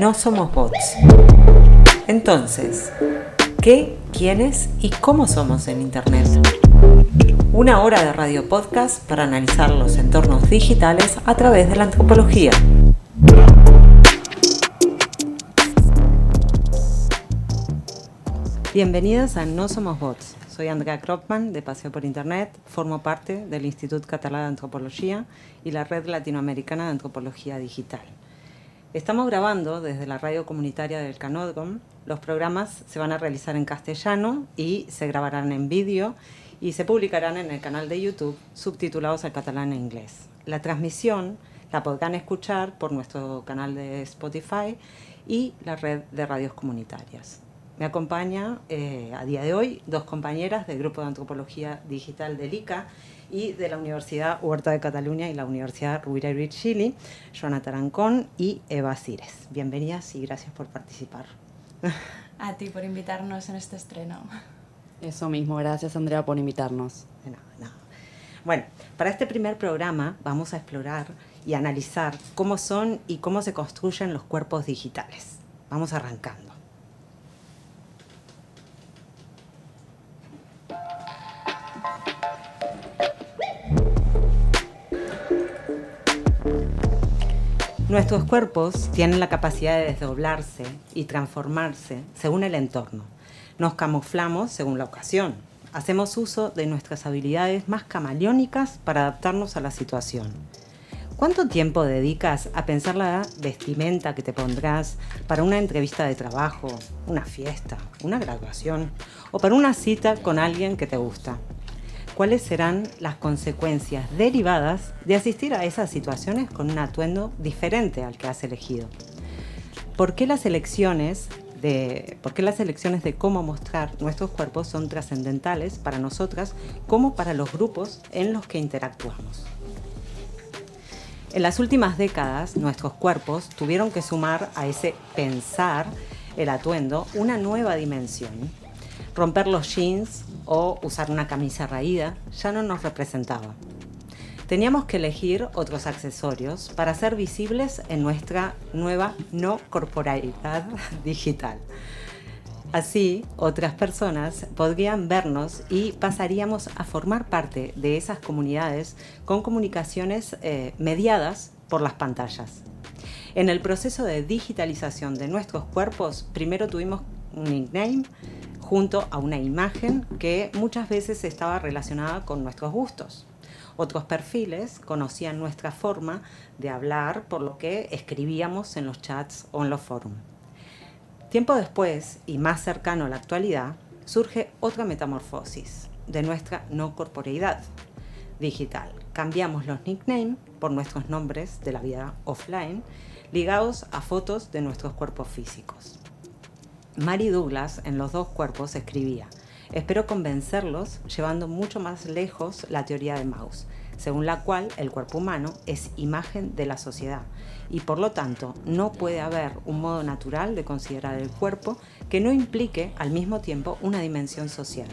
No somos bots. Entonces, ¿qué, quiénes y cómo somos en Internet? Una hora de radio podcast para analizar los entornos digitales a través de la antropología. Bienvenidos a No Somos Bots. Soy Andrea Kropman, de Paseo por Internet. Formo parte del Institut Català d'Antropologia y la Red Latinoamericana de Antropología Digital. Estamos grabando desde la radio comunitaria del Canódrom. Los programas se van a realizar en castellano y se grabarán en vídeo y se publicarán en el canal de YouTube subtitulados al catalán e inglés. La transmisión la podrán escuchar por nuestro canal de Spotify y la red de radios comunitarias. Me acompaña a día de hoy dos compañeras del Grupo de Antropología Digital del ICA y de la Universidad Huerta de Cataluña y la Universidad Rovira i Virgili, Joana Tarancón y Eva Cires. Bienvenidas y gracias por participar. A ti por invitarnos en este estreno. Eso mismo, gracias Andrea por invitarnos. De nada. Bueno, para este primer programa vamos a explorar y analizar cómo son y cómo se construyen los cuerpos digitales. Vamos arrancando. Nuestros cuerpos tienen la capacidad de desdoblarse y transformarse según el entorno. Nos camuflamos según la ocasión. Hacemos uso de nuestras habilidades más camaleónicas para adaptarnos a la situación. ¿Cuánto tiempo dedicas a pensar la vestimenta que te pondrás para una entrevista de trabajo, una fiesta, una graduación o para una cita con alguien que te gusta? ¿Cuáles serán las consecuencias derivadas de asistir a esas situaciones con un atuendo diferente al que has elegido? ¿Por qué las elecciones de cómo mostrar nuestros cuerpos son trascendentales para nosotras como para los grupos en los que interactuamos? En las últimas décadas, nuestros cuerpos tuvieron que sumar a ese pensar el atuendo una nueva dimensión. Romper los jeans o usar una camisa raída ya no nos representaba. Teníamos que elegir otros accesorios para ser visibles en nuestra nueva no corporalidad digital. Así, otras personas podrían vernos y pasaríamos a formar parte de esas comunidades con comunicaciones mediadas por las pantallas. En el proceso de digitalización de nuestros cuerpos, primero tuvimos un nickname junto a una imagen que muchas veces estaba relacionada con nuestros gustos. Otros perfiles conocían nuestra forma de hablar, por lo que escribíamos en los chats o en los foros. Tiempo después, y más cercano a la actualidad, surge otra metamorfosis de nuestra no corporeidad digital. Cambiamos los nicknames por nuestros nombres de la vida offline, ligados a fotos de nuestros cuerpos físicos. Mary Douglas, en Los dos cuerpos, escribía: espero convencerlos llevando mucho más lejos la teoría de Mauss, según la cual el cuerpo humano es imagen de la sociedad y por lo tanto no puede haber un modo natural de considerar el cuerpo que no implique al mismo tiempo una dimensión social.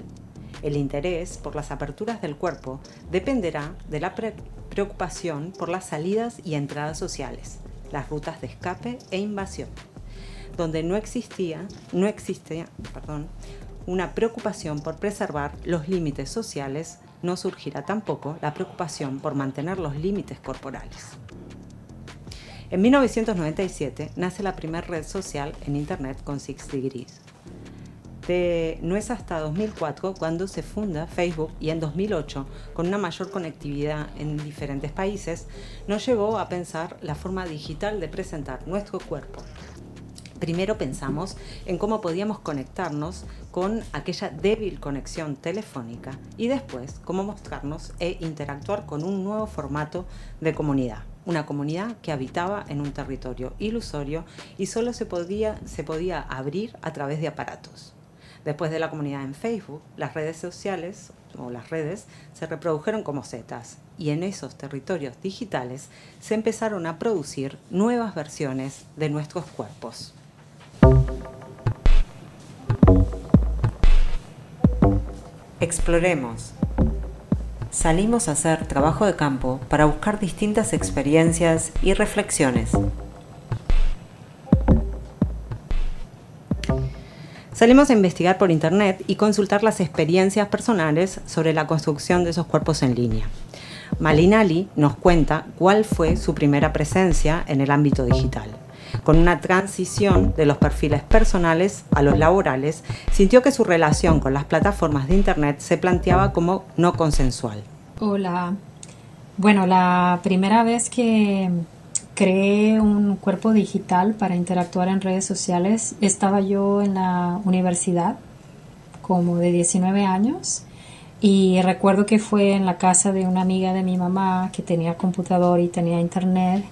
El interés por las aperturas del cuerpo dependerá de la preocupación por las salidas y entradas sociales, las rutas de escape e invasión. Donde no existe una preocupación por preservar los límites sociales, no surgirá tampoco la preocupación por mantener los límites corporales. En 1997 nace la primera red social en Internet con 6 Degrees. No es hasta 2004 cuando se funda Facebook y en 2008, con una mayor conectividad en diferentes países, nos llevó a pensar la forma digital de presentar nuestro cuerpo. Primero pensamos en cómo podíamos conectarnos con aquella débil conexión telefónica y después cómo mostrarnos e interactuar con un nuevo formato de comunidad. Una comunidad que habitaba en un territorio ilusorio y solo se podía abrir a través de aparatos. Después de la comunidad en Facebook, las redes sociales o las redes se reprodujeron como setas y en esos territorios digitales se empezaron a producir nuevas versiones de nuestros cuerpos. Exploremos. Salimos a hacer trabajo de campo para buscar distintas experiencias y reflexiones. Salimos a investigar por internet y consultar las experiencias personales sobre la construcción de esos cuerpos en línea. Malinali nos cuenta cuál fue su primera presencia en el ámbito digital. Con una transición de los perfiles personales a los laborales, sintió que su relación con las plataformas de internet se planteaba como no consensual. Hola. Bueno, la primera vez que creé un cuerpo digital para interactuar en redes sociales, estaba yo en la universidad, como de 19 años, y recuerdo que fue en la casa de una amiga de mi mamá que tenía computador y tenía internet,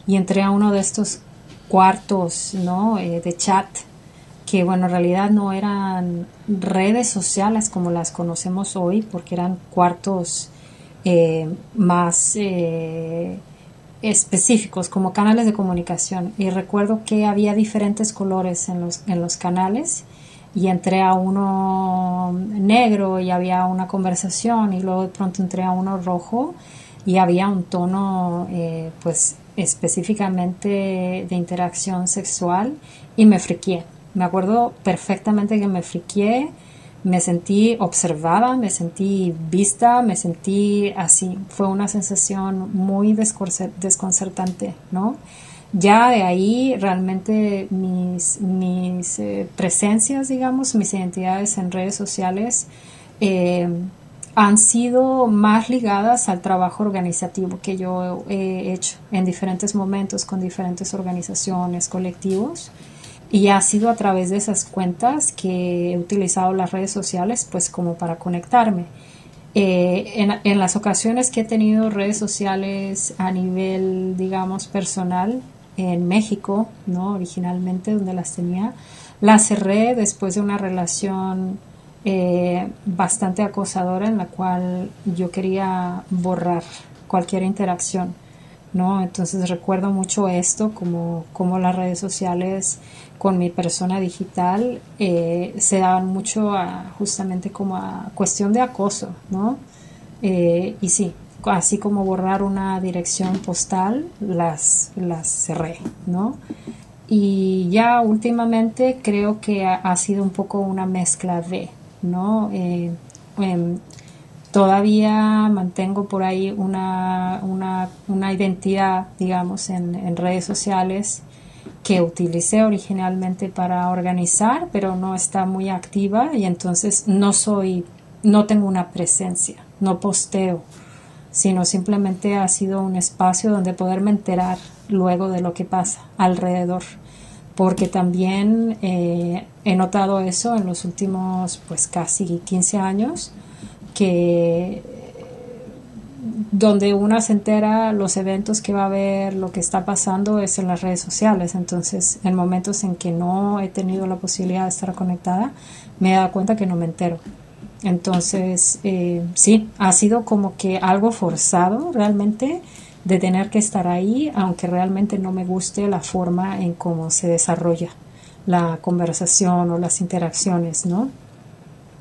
y entré a uno de estos cuartos, ¿no? De chat, que bueno, en realidad no eran redes sociales como las conocemos hoy, porque eran cuartos más específicos, como canales de comunicación. Y recuerdo que había diferentes colores en los canales, y entré a uno negro y había una conversación, y luego de pronto entré a uno rojo y había un tono pues específicamente de interacción sexual, y me friqué. Me acuerdo perfectamente que me friqué. Me sentí observada, me sentí vista, me sentí así. Fue una sensación muy desconcertante, ¿no? Ya de ahí realmente mis presencias, digamos, mis identidades en redes sociales han sido más ligadas al trabajo organizativo que yo he hecho en diferentes momentos con diferentes organizaciones, colectivos. Y ha sido a través de esas cuentas que he utilizado las redes sociales pues como para conectarme. En las ocasiones que he tenido redes sociales a nivel, digamos, personal, en México, ¿no? Originalmente donde las tenía, las cerré después de una relación bastante acosadora en la cual yo quería borrar cualquier interacción, ¿no? Entonces recuerdo mucho esto, como las redes sociales con mi persona digital se daban mucho justamente como a cuestión de acoso, ¿no? Y sí, así como borrar una dirección postal, las cerré, ¿no? Y ya últimamente creo que ha sido un poco una mezcla de, ¿no? Todavía mantengo por ahí una identidad, digamos, en redes sociales que utilicé originalmente para organizar, pero no está muy activa, y entonces no tengo una presencia, no posteo, sino simplemente ha sido un espacio donde poderme enterar luego de lo que pasa alrededor, porque también he notado eso en los últimos pues casi 15 años, que donde una se entera los eventos que va a haber, lo que está pasando es en las redes sociales. Entonces en momentos en que no he tenido la posibilidad de estar conectada, me he dado cuenta que no me entero. Entonces sí, ha sido como que algo forzado realmente de tener que estar ahí, aunque realmente no me guste la forma en cómo se desarrolla la conversación o las interacciones, ¿no?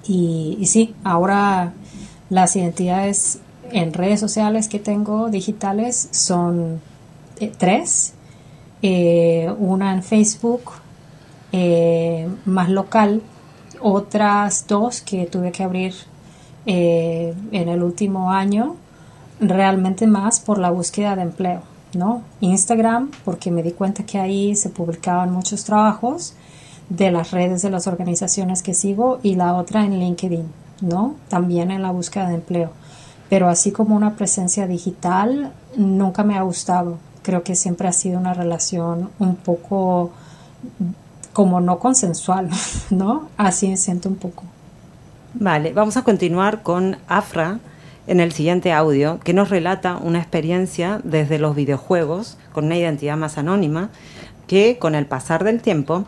Y sí, ahora las identidades en redes sociales que tengo digitales son 3. Una en Facebook, más local, otras 2 que tuve que abrir en el último año, realmente más por la búsqueda de empleo, ¿no? Instagram, porque me di cuenta que ahí se publicaban muchos trabajos de las redes de las organizaciones que sigo, y la otra en LinkedIn, ¿no? También en la búsqueda de empleo. Pero así como una presencia digital nunca me ha gustado. Creo que siempre ha sido una relación un poco como no consensual, ¿no? Así me siento un poco. Vale, vamos a continuar con Afra en el siguiente audio, que nos relata una experiencia desde los videojuegos con una identidad más anónima, que con el pasar del tiempo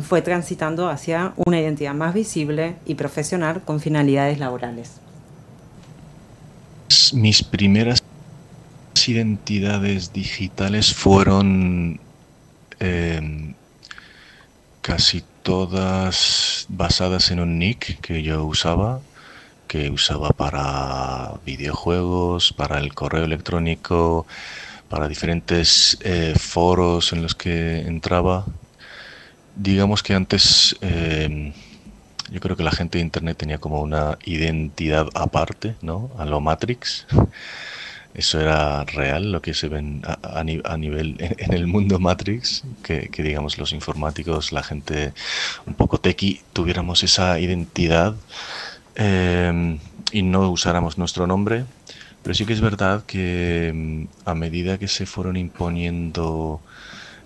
fue transitando hacia una identidad más visible y profesional con finalidades laborales. Mis primeras identidades digitales fueron casi todas basadas en un nick que yo usaba, para videojuegos, para el correo electrónico, para diferentes foros en los que entraba. Digamos que antes yo creo que la gente de Internet tenía como una identidad aparte, ¿no? A lo Matrix. Eso era real, lo que se ven a nivel en el mundo Matrix, que digamos los informáticos, la gente un poco techie, tuviéramos esa identidad y no usáramos nuestro nombre. Pero sí que es verdad que a medida que se fueron imponiendo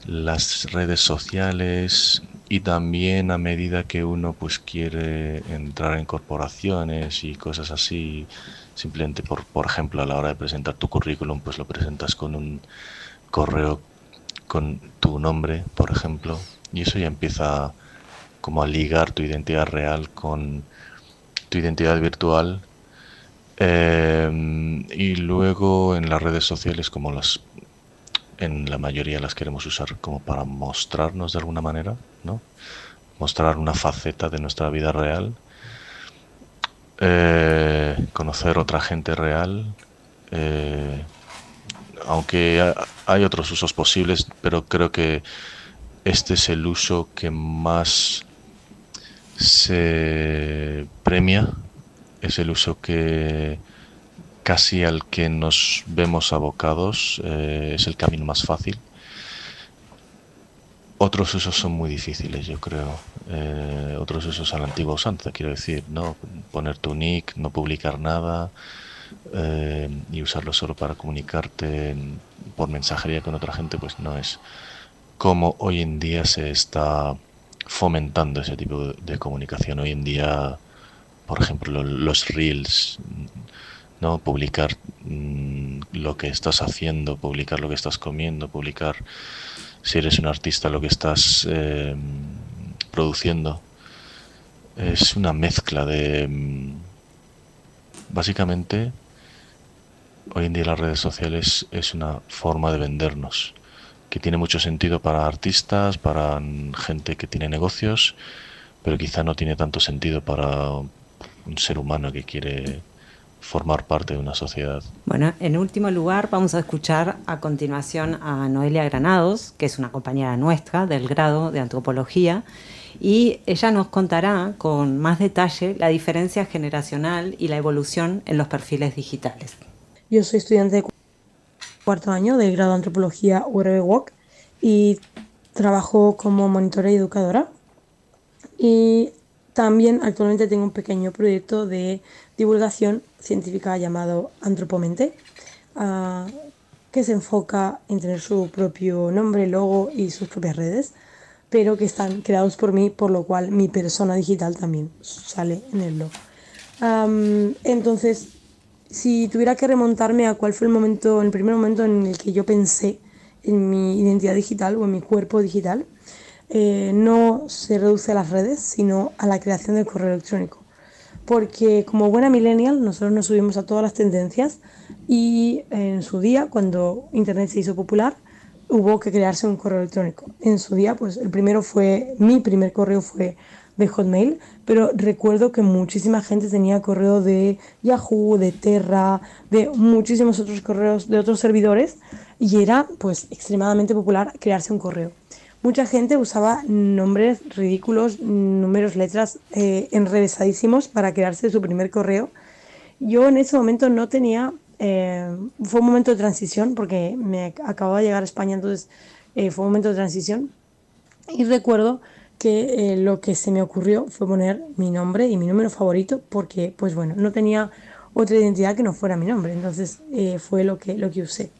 las redes sociales y también a medida que uno pues quiere entrar en corporaciones y cosas así, simplemente por ejemplo a la hora de presentar tu currículum pues lo presentas con un correo con tu nombre, por ejemplo, y eso ya empieza como a ligar tu identidad real con tu identidad virtual. Y luego en las redes sociales, como en la mayoría las queremos usar como para mostrarnos de alguna manera, ¿no? Mostrar una faceta de nuestra vida real, conocer otra gente real, aunque hay otros usos posibles, pero creo que este es el uso que más se premia, es el uso que casi al que nos vemos abocados, es el camino más fácil. Otros usos son muy difíciles, yo creo. Otros usos a la antigua usanza, quiero decir, ¿no? Poner tu nick, no publicar nada y usarlo solo para comunicarte por mensajería con otra gente, pues no es como hoy en día se está fomentando ese tipo de comunicación. Hoy en día, por ejemplo, los reels, ¿no? Publicar lo que estás haciendo, publicar lo que estás comiendo, publicar si eres un artista lo que estás produciendo. Es una mezcla de... básicamente, hoy en día las redes sociales es una forma de vendernos, que tiene mucho sentido para artistas, para gente que tiene negocios, pero quizá no tiene tanto sentido para un ser humano que quiere formar parte de una sociedad. Bueno, en último lugar vamos a escuchar a continuación a Noelia Granados, que es una compañera nuestra del grado de Antropología, y ella nos contará con más detalle la diferencia generacional y la evolución en los perfiles digitales. Yo soy estudiante de cuarto año del grado de Antropología URB y trabajo como monitora y educadora. Y también actualmente tengo un pequeño proyecto de divulgación científica llamado Antropomente, que se enfoca en tener su propio nombre, logo y sus propias redes, pero que están creados por mí, por lo cual mi persona digital también sale en el logo. Entonces, si tuviera que remontarme a cuál fue el primer momento en el que yo pensé en mi identidad digital o en mi cuerpo digital, no se reduce a las redes, sino a la creación del correo electrónico. Porque como buena millennial, nosotros nos subimos a todas las tendencias y en su día, cuando Internet se hizo popular, hubo que crearse un correo electrónico. En su día, pues mi primer correo fue de Hotmail, pero recuerdo que muchísima gente tenía correo de Yahoo, de Terra, de muchísimos otros correos de otros servidores y era pues extremadamente popular crearse un correo. Mucha gente usaba nombres ridículos, números, letras enrevesadísimos para crearse su primer correo. Yo en ese momento no tenía... fue un momento de transición porque me acababa de llegar a España, entonces fue un momento de transición. Y recuerdo que lo que se me ocurrió fue poner mi nombre y mi número favorito porque, pues bueno, no tenía otra identidad que no fuera mi nombre. Entonces fue lo que usé.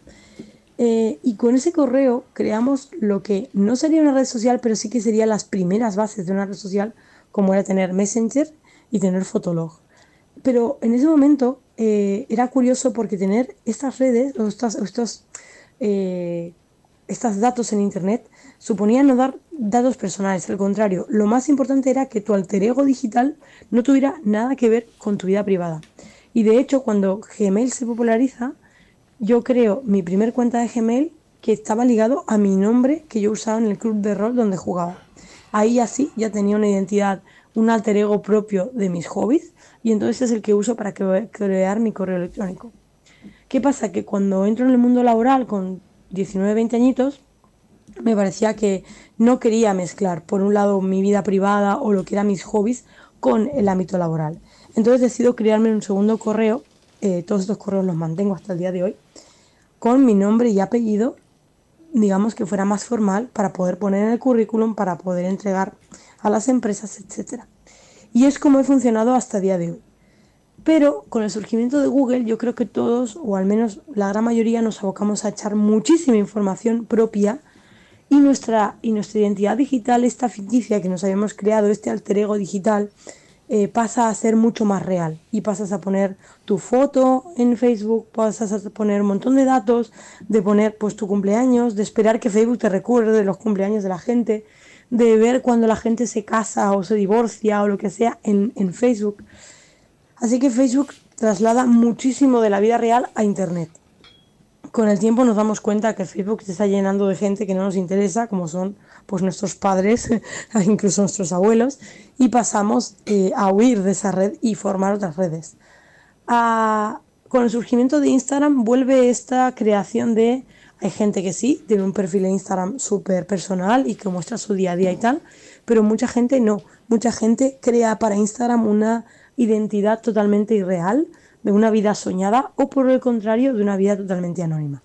Y con ese correo creamos lo que no sería una red social, pero sí que serían las primeras bases de una red social, como era tener Messenger y tener Fotolog. Pero en ese momento era curioso porque tener estas redes o estos datos en Internet suponía no dar datos personales. Al contrario, lo más importante era que tu alter ego digital no tuviera nada que ver con tu vida privada. Y de hecho, cuando Gmail se populariza, yo creo mi primer cuenta de Gmail que estaba ligado a mi nombre que yo usaba en el club de rol donde jugaba. Ahí así ya tenía una identidad, un alter ego propio de mis hobbies y entonces es el que uso para crear mi correo electrónico. ¿Qué pasa? Que cuando entro en el mundo laboral con 19, 20 añitos, me parecía que no quería mezclar, por un lado, mi vida privada o lo que eran mis hobbies con el ámbito laboral. Entonces decido crearme un segundo correo, todos estos correos los mantengo hasta el día de hoy, con mi nombre y apellido, digamos que fuera más formal para poder poner en el currículum, para poder entregar a las empresas, etc. Y es como he funcionado hasta el día de hoy. Pero con el surgimiento de Google yo creo que todos, o al menos la gran mayoría, nos abocamos a echar muchísima información propia y nuestra identidad digital, esta ficticia que nos habíamos creado, este alter ego digital, pasa a ser mucho más real y pasas a poner tu foto en Facebook, pasas a poner un montón de datos, de poner pues tu cumpleaños, de esperar que Facebook te recuerde de los cumpleaños de la gente, de ver cuando la gente se casa o se divorcia o lo que sea en Facebook. Así que Facebook traslada muchísimo de la vida real a Internet. Con el tiempo nos damos cuenta que Facebook se está llenando de gente que no nos interesa, como son pues nuestros padres, incluso nuestros abuelos, y pasamos a huir de esa red y formar otras redes. Con el surgimiento de Instagram vuelve esta creación de... Hay gente que sí, tiene un perfil de Instagram súper personal y que muestra su día a día y tal, pero mucha gente no. Mucha gente crea para Instagram una identidad totalmente irreal, de una vida soñada o por el contrario de una vida totalmente anónima.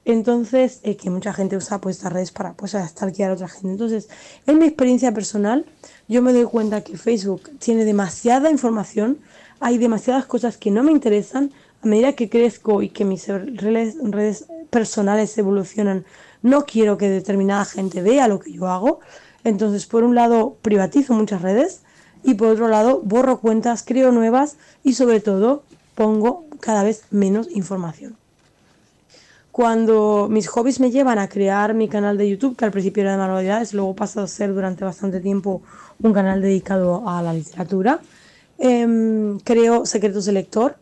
Entonces, que mucha gente usa pues estas redes para pues stalkear a otra gente. Entonces, en mi experiencia personal, yo me doy cuenta que Facebook tiene demasiada información, hay demasiadas cosas que no me interesan. A medida que crezco y que mis redes personales evolucionan, no quiero que determinada gente vea lo que yo hago. Entonces, por un lado, privatizo muchas redes y por otro lado, borro cuentas, creo nuevas y sobre todo, pongo cada vez menos información. Cuando mis hobbies me llevan a crear mi canal de YouTube, que al principio era de manualidades, luego pasó a ser durante bastante tiempo un canal dedicado a la literatura, creo secretos de lector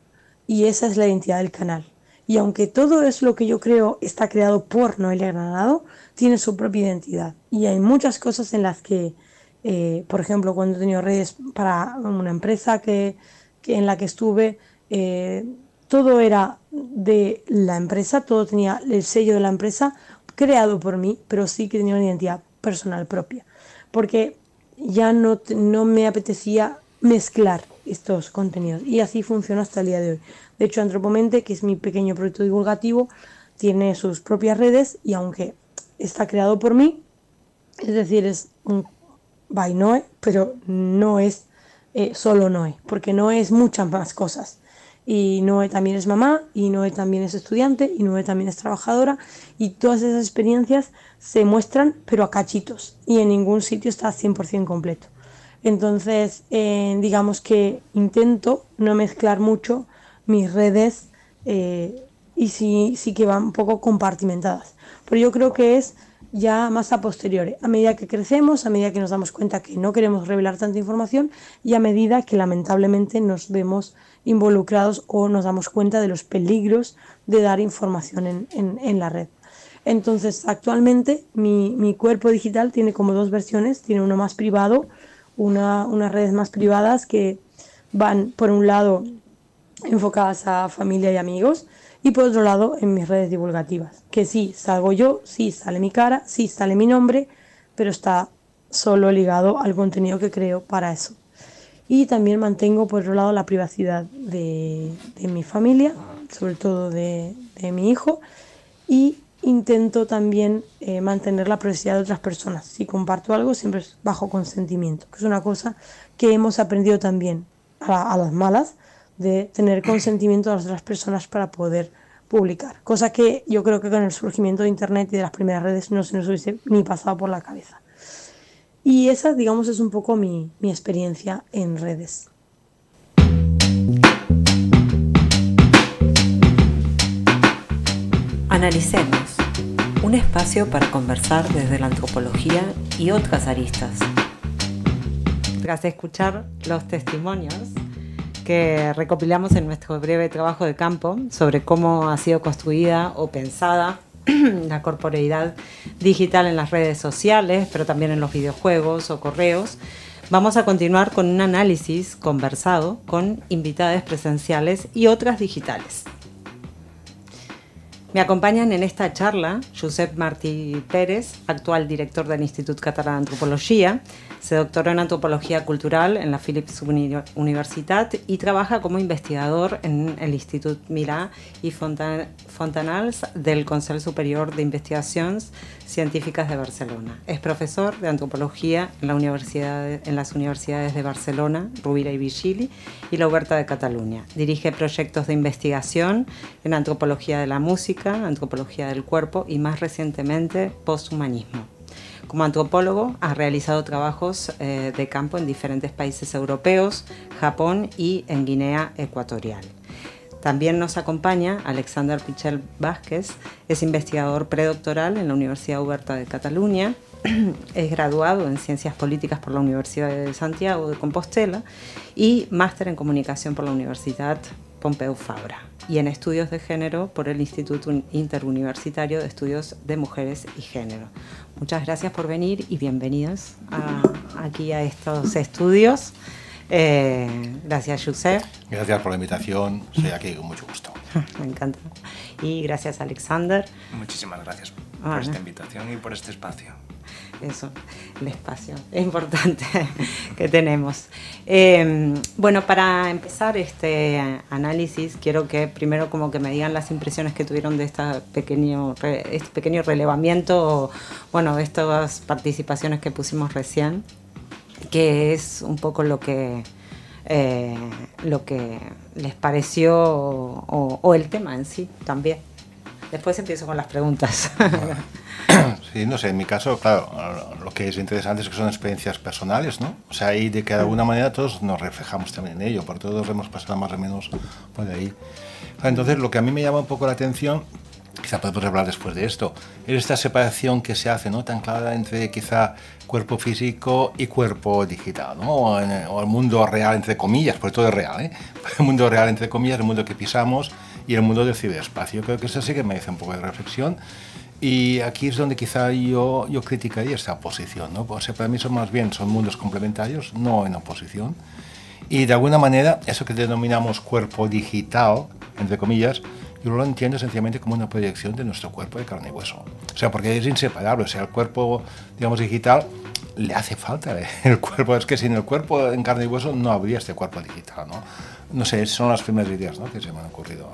y esa es la identidad del canal. Y aunque todo es lo que yo creo está creado por Noelia Granado, tiene su propia identidad. Y hay muchas cosas en las que, por ejemplo, cuando he tenido redes para una empresa en la que estuve, todo era de la empresa, todo tenía el sello de la empresa creado por mí, pero sí que tenía una identidad personal propia, porque ya no me apetecía mezclar estos contenidos y así funciona hasta el día de hoy. De hecho, Antropomente, que es mi pequeño proyecto divulgativo, tiene sus propias redes y aunque está creado por mí, es decir, es un by Noé, pero no es solo Noé, porque Noé es muchas más cosas. Y Noé también es mamá, y Noé también es estudiante, y Noé también es trabajadora, y todas esas experiencias se muestran, pero a cachitos, y en ningún sitio está 100% completo. Entonces, digamos que intento no mezclar mucho mis redes, y sí que van un poco compartimentadas. Pero yo creo que es ya más a posteriori, a medida que crecemos, a medida que nos damos cuenta que no queremos revelar tanta información y a medida que lamentablemente nos vemos involucrados o nos damos cuenta de los peligros de dar información en la red. Entonces, actualmente mi cuerpo digital tiene como dos versiones, tiene uno más privado, unas redes más privadas que van por un lado enfocadas a familia y amigos, y por otro lado en mis redes divulgativas, que sí salgo yo, sí sale mi cara, sí sale mi nombre, pero está solo ligado al contenido que creo para eso. Y también mantengo por otro lado la privacidad de mi familia, sobre todo de mi hijo, y intento también mantener la privacidad de otras personas. Si comparto algo siempre es bajo consentimiento, que es una cosa que hemos aprendido también a las malas, de tener consentimiento de las otras personas para poder publicar, cosa que yo creo que con el surgimiento de Internet y de las primeras redes no se nos hubiese ni pasado por la cabeza. Y esa, digamos, es un poco mi experiencia en redes. Analicemos, un espacio para conversar desde la antropología y otras aristas. Tras escuchar los testimonios que recopilamos en nuestro breve trabajo de campo sobre cómo ha sido construida o pensada la corporeidad digital en las redes sociales, pero también en los videojuegos o correos, vamos a continuar con un análisis conversado con invitadas presenciales y otras digitales. Me acompañan en esta charla Josep Martí Pérez, actual director del Institut Català d'Antropologia. Se doctoró en Antropología Cultural en la Philips Universitat y trabaja como investigador en el Institut Milà y Fontanals del Consell Superior de Investigacions Científicas de Barcelona. Es profesor de Antropología en las universidades de Barcelona, Rovira i Virgili y la Oberta de Cataluña. Dirige proyectos de investigación en Antropología de la Música, Antropología del Cuerpo y más recientemente Posthumanismo. Como antropólogo ha realizado trabajos de campo en diferentes países europeos, Japón y en Guinea Ecuatorial. También nos acompaña Alexander Pichel Vázquez, es investigador predoctoral en la Universidad Oberta de Cataluña, es graduado en Ciencias Políticas por la Universidad de Santiago de Compostela y máster en Comunicación por la Universidad Pompeu Fabra y en Estudios de Género por el Instituto Interuniversitario de Estudios de Mujeres y Género. Muchas gracias por venir y bienvenidos aquí a estos estudios. Gracias, Josep. Gracias por la invitación, estoy aquí con mucho gusto. Me encanta. Y gracias, Alexander. Muchísimas gracias por esta invitación y por este espacio. Eso, el espacio es importante que tenemos. Bueno, para empezar este análisis, quiero que primero como que me digan las impresiones que tuvieron de este pequeño relevamiento, bueno, estas participaciones que pusimos recién, que es un poco lo que les pareció o el tema en sí también. Después empiezo con las preguntas. Sí, no sé, en mi caso, claro, lo que es interesante es que son experiencias personales, ¿no? O sea, y de que de alguna manera todos nos reflejamos también en ello, porque todos hemos pasado más o menos por ahí. Entonces, lo que a mí me llama un poco la atención, quizá podemos hablar después de esto, es esta separación que se hace, ¿no?, tan clara entre quizá cuerpo físico y cuerpo digital, ¿no? O el mundo real, entre comillas, porque todo es real, ¿eh? El mundo real, entre comillas, el mundo que pisamos y el mundo del ciberespacio. Creo que eso sí que merece un poco de reflexión. Y aquí es donde quizá yo criticaría esta posición, ¿no? O sea, para mí son mundos complementarios, no en oposición. Y de alguna manera, eso que denominamos cuerpo digital, entre comillas, yo lo entiendo sencillamente como una proyección de nuestro cuerpo de carne y hueso. O sea, porque es inseparable. O sea, el cuerpo, digamos, digital, le hace falta el cuerpo. Es que sin el cuerpo en carne y hueso no habría este cuerpo digital, ¿no? No sé, son las primeras ideas, ¿no?, que se me han ocurrido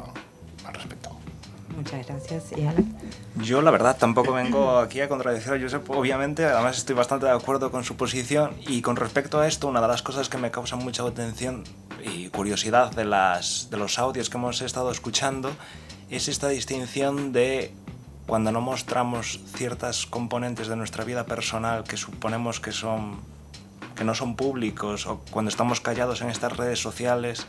al respecto. Muchas gracias. ¿Y Alex? Yo, la verdad, tampoco vengo aquí a contradecir a Josep, obviamente. Además, estoy bastante de acuerdo con su posición. Y con respecto a esto, una de las cosas que me causa mucha atención y curiosidad de los audios que hemos estado escuchando es esta distinción de cuando no mostramos ciertas componentes de nuestra vida personal que suponemos que no son públicos, o cuando estamos callados en estas redes sociales,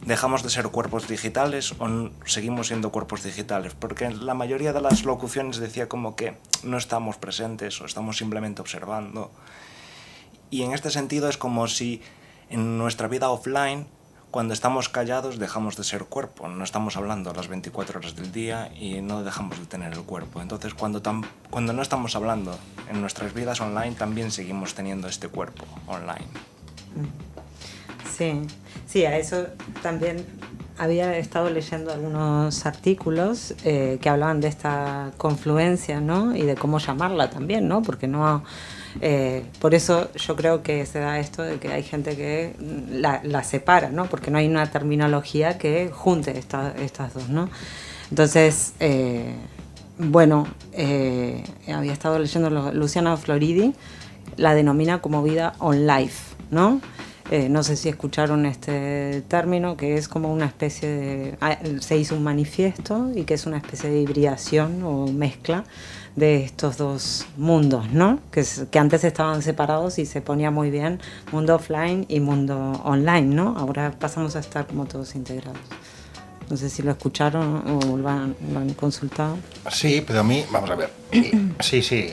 ¿dejamos de ser cuerpos digitales o seguimos siendo cuerpos digitales? Porque la mayoría de las locuciones decía como que no estamos presentes o estamos simplemente observando. Y en este sentido es como si en nuestra vida offline, cuando estamos callados, dejamos de ser cuerpo. No estamos hablando las 24 horas del día y no dejamos de tener el cuerpo. Entonces, cuando no estamos hablando en nuestras vidas online, también seguimos teniendo este cuerpo online. Sí, a eso también había estado leyendo algunos artículos que hablaban de esta confluencia, ¿no?, y de cómo llamarla también, ¿no?, porque no... por eso yo creo que se da esto de que hay gente que la separa, ¿no?, porque no hay una terminología que junte estas dos, ¿no? Entonces, había estado leyendo Luciana Floridi, la denomina como vida on life, ¿no? No sé si escucharon este término, que es como una especie de... se hizo un manifiesto y que es una especie de hibridación o mezcla de estos dos mundos, ¿no? Que antes estaban separados y se ponía muy bien mundo offline y mundo online, ¿no? Ahora pasamos a estar como todos integrados. No sé si lo escucharon o lo han consultado. Sí, pero a mí, vamos a ver, sí,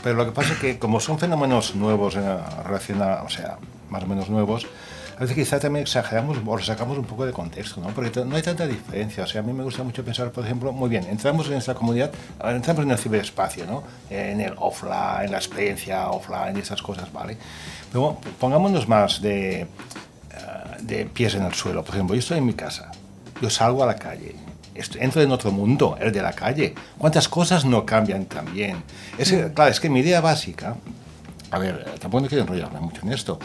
pero lo que pasa es que como son fenómenos nuevos relacionados, o sea, más o menos nuevos, a veces quizá también exageramos o lo sacamos un poco de contexto, ¿no? Porque no hay tanta diferencia. O sea, a mí me gusta mucho pensar, por ejemplo, muy bien, entramos en esta comunidad, entramos en el ciberespacio, ¿no?, en el offline, en la experiencia offline y esas cosas, ¿vale? Pero bueno, pongámonos más de pies en el suelo. Por ejemplo, yo estoy en mi casa, yo salgo a la calle entro en otro mundo, el de la calle. ¿Cuántas cosas no cambian también? Claro, es que mi idea básica, a ver, tampoco quiero enrollarme mucho en esto,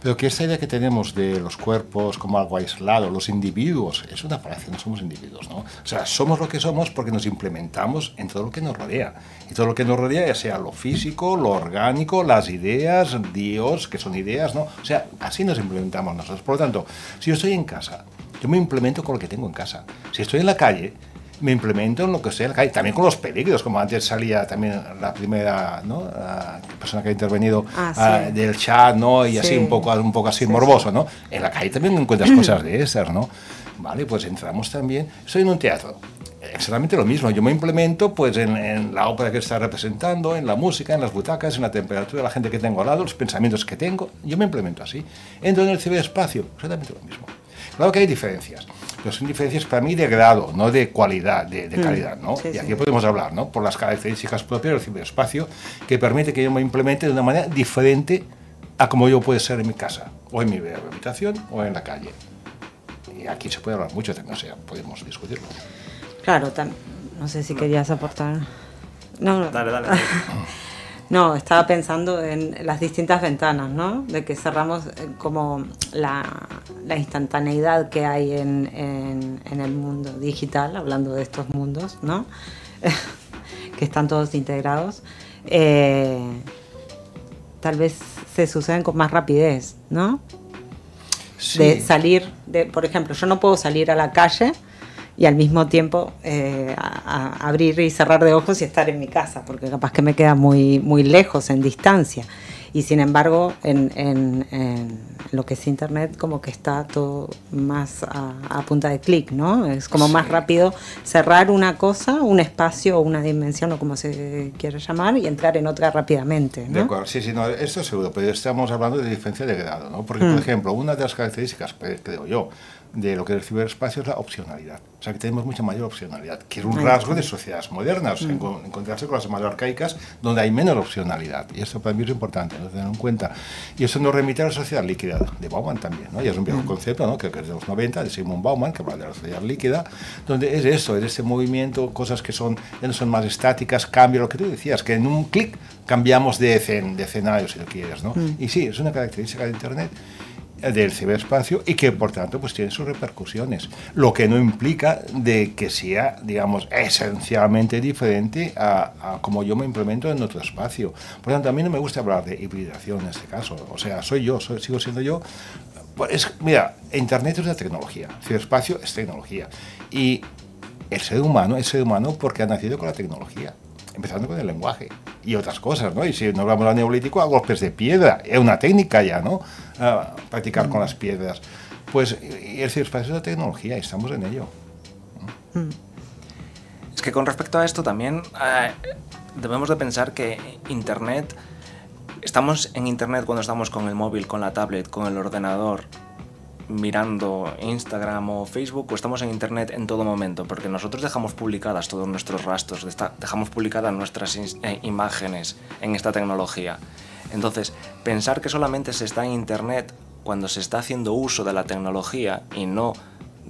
pero que esta idea que tenemos de los cuerpos como algo aislado, los individuos, es una falacia, no somos individuos, ¿no? O sea, somos lo que somos porque nos implementamos en todo lo que nos rodea. Y todo lo que nos rodea, ya sea lo físico, lo orgánico, las ideas, Dios, que son ideas, ¿no? O sea, así nos implementamos nosotros. Por lo tanto, si yo estoy en casa, yo me implemento con lo que tengo en casa. Si estoy en la calle, me implemento en lo que sea en la calle, también con los peligros, como antes salía también la primera, ¿no? Persona que ha intervenido del chat, ¿no? Y así un poco así morboso, ¿no? En la calle también encuentras cosas de esas, ¿no? Vale, pues entramos también. Estoy en un teatro, exactamente lo mismo. Yo me implemento pues en la ópera que está representando, en la música, en las butacas, en la temperatura de la gente que tengo al lado, los pensamientos que tengo. Yo me implemento así. Entro en el ciberespacio, exactamente lo mismo. Claro que hay diferencias, pero son diferencias para mí de grado, no de cualidad, de calidad, ¿no? Sí, y aquí podemos hablar, ¿no? Por las características propias del ciberespacio, que permite que yo me implemente de una manera diferente a como yo puedo ser en mi casa, o en mi habitación, o en la calle. Y aquí se puede hablar mucho también, o sea, podemos discutirlo. Claro, no sé si querías aportar. No. Dale. No, estaba pensando en las distintas ventanas, ¿no? De que cerramos como la instantaneidad que hay en el mundo digital, hablando de estos mundos, ¿no? Que están todos integrados. Tal vez se suceden con más rapidez, ¿no? Sí. De salir, por ejemplo, yo no puedo salir a la calle y al mismo tiempo abrir y cerrar de ojos y estar en mi casa, porque capaz que me queda muy, muy lejos, en distancia. Y sin embargo, en lo que es Internet, como que está todo más a punta de clic, ¿no? Es como más rápido cerrar una cosa, un espacio o una dimensión, o como se quiere llamar, y entrar en otra rápidamente, ¿no? De acuerdo, sí, no, esto es seguro, pero estamos hablando de diferencia de grado, ¿no? Porque, por ejemplo, una de las características, creo yo, de lo que es el ciberespacio es la opcionalidad. O sea, que tenemos mucha mayor opcionalidad, que es un rasgo de sociedades modernas, o sea, encontrarse con las más arcaicas donde hay menos opcionalidad. Y esto para mí es importante, ¿no? Tenerlo en cuenta. Y eso nos remite a la sociedad líquida, de Bauman también, ¿no? Y es un viejo concepto, ¿no? Que es de los 90, de Sigmund Bauman, que habla de la sociedad líquida, donde es eso, es este movimiento, cosas que ya no son más estáticas, cambio, lo que tú decías, que en un clic cambiamos de escenario, si lo quieres, ¿no? Y sí, es una característica de Internet, del ciberespacio, y que por tanto pues tiene sus repercusiones, lo que no implica de que sea, digamos, esencialmente diferente a como yo me implemento en otro espacio. Por tanto, a mí no me gusta hablar de hibridación en este caso, o sea, sigo siendo yo. Pues, mira, Internet es una tecnología, el ciberespacio es tecnología, y el ser humano es ser humano porque ha nacido con la tecnología, empezando con el lenguaje y otras cosas, ¿no? Y si no hablamos del neolítico, a golpes de piedra, es una técnica ya, ¿no? Practicar con las piedras. Pues y el ciberespacio es una tecnología y estamos en ello. Es que con respecto a esto también debemos de pensar que Internet, estamos en Internet cuando estamos con el móvil, con la tablet, con el ordenador, mirando Instagram o Facebook, o estamos en Internet en todo momento, porque nosotros dejamos publicadas todos nuestros rastros, dejamos publicadas nuestras imágenes en esta tecnología. Entonces, pensar que solamente se está en Internet cuando se está haciendo uso de la tecnología y no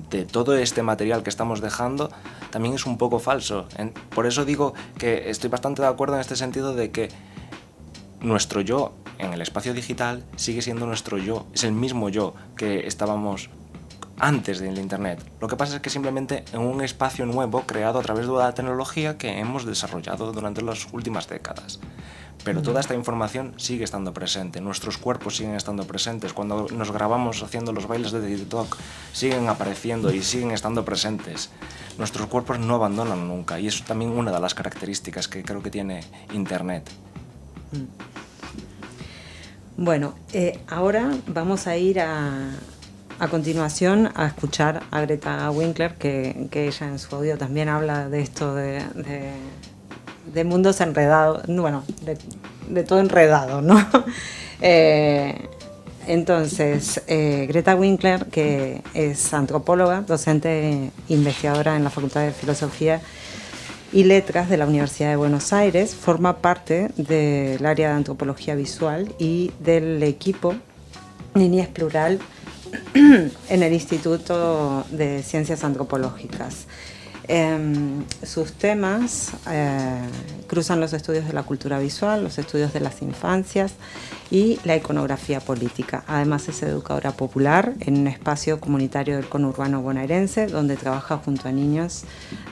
de todo este material que estamos dejando, también es un poco falso. Por eso digo que estoy bastante de acuerdo en este sentido de que nuestro yo en el espacio digital sigue siendo nuestro yo, es el mismo yo que estábamos antes del Internet. Lo que pasa es que simplemente en un espacio nuevo creado a través de la tecnología que hemos desarrollado durante las últimas décadas. Pero toda esta información sigue estando presente, nuestros cuerpos siguen estando presentes, cuando nos grabamos haciendo los bailes de TikTok siguen apareciendo y siguen estando presentes. Nuestros cuerpos no abandonan nunca, y eso es también una de las características que creo que tiene Internet. Bueno, ahora vamos a ir a continuación a escuchar a Greta Winkler, que ella en su audio también habla de esto de mundos enredados, bueno, de todo enredado, ¿no? Entonces, Greta Winkler, que es antropóloga, docente investigadora en la Facultad de Filosofía y Letras de la Universidad de Buenos Aires, forma parte del área de antropología visual y del equipo Niñez Plural en el Instituto de Ciencias Antropológicas. Sus temas cruzan los estudios de la cultura visual, los estudios de las infancias y la iconografía política. Además es educadora popular en un espacio comunitario del conurbano bonaerense donde trabaja junto a niños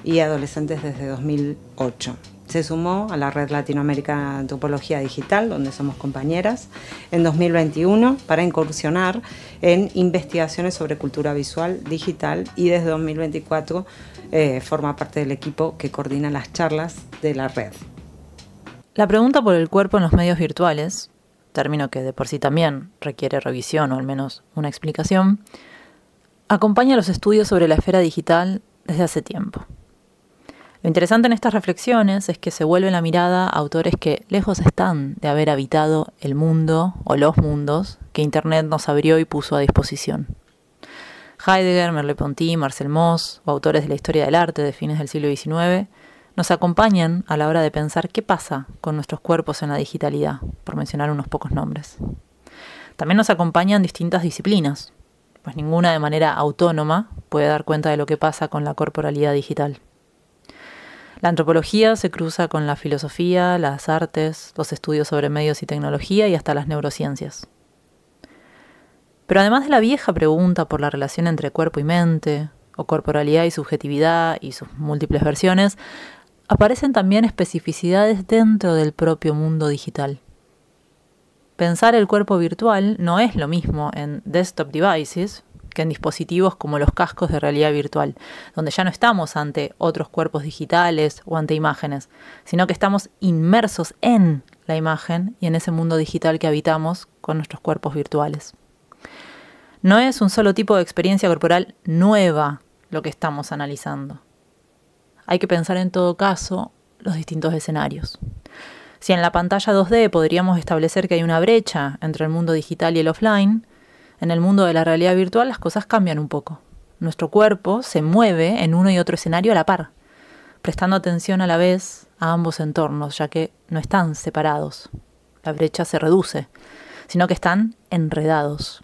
y adolescentes desde 2008. Se sumó a la Red Latinoamericana de Antropología Digital, donde somos compañeras, en 2021 para incursionar en investigaciones sobre cultura visual digital y desde 2024 forma parte del equipo que coordina las charlas de la red. La pregunta por el cuerpo en los medios virtuales, término que de por sí también requiere revisión o al menos una explicación, acompaña los estudios sobre la esfera digital desde hace tiempo. Lo interesante en estas reflexiones es que se vuelve la mirada a autores que lejos están de haber habitado el mundo o los mundos que Internet nos abrió y puso a disposición. Heidegger, Merleau-Ponty, Marcel Mauss o autores de la historia del arte de fines del siglo XIX nos acompañan a la hora de pensar qué pasa con nuestros cuerpos en la digitalidad, por mencionar unos pocos nombres. También nos acompañan distintas disciplinas, pues ninguna de manera autónoma puede dar cuenta de lo que pasa con la corporalidad digital. La antropología se cruza con la filosofía, las artes, los estudios sobre medios y tecnología y hasta las neurociencias. Pero además de la vieja pregunta por la relación entre cuerpo y mente, o corporalidad y subjetividad y sus múltiples versiones, aparecen también especificidades dentro del propio mundo digital. Pensar el cuerpo virtual no es lo mismo en desktop devices que en dispositivos como los cascos de realidad virtual, donde ya no estamos ante otros cuerpos digitales o ante imágenes, sino que estamos inmersos en la imagen y en ese mundo digital que habitamos con nuestros cuerpos virtuales. No es un solo tipo de experiencia corporal nueva lo que estamos analizando. Hay que pensar en todo caso los distintos escenarios. Si en la pantalla 2D podríamos establecer que hay una brecha entre el mundo digital y el offline, en el mundo de la realidad virtual las cosas cambian un poco. Nuestro cuerpo se mueve en uno y otro escenario a la par, prestando atención a la vez a ambos entornos, ya que no están separados. La brecha se reduce, sino que están enredados.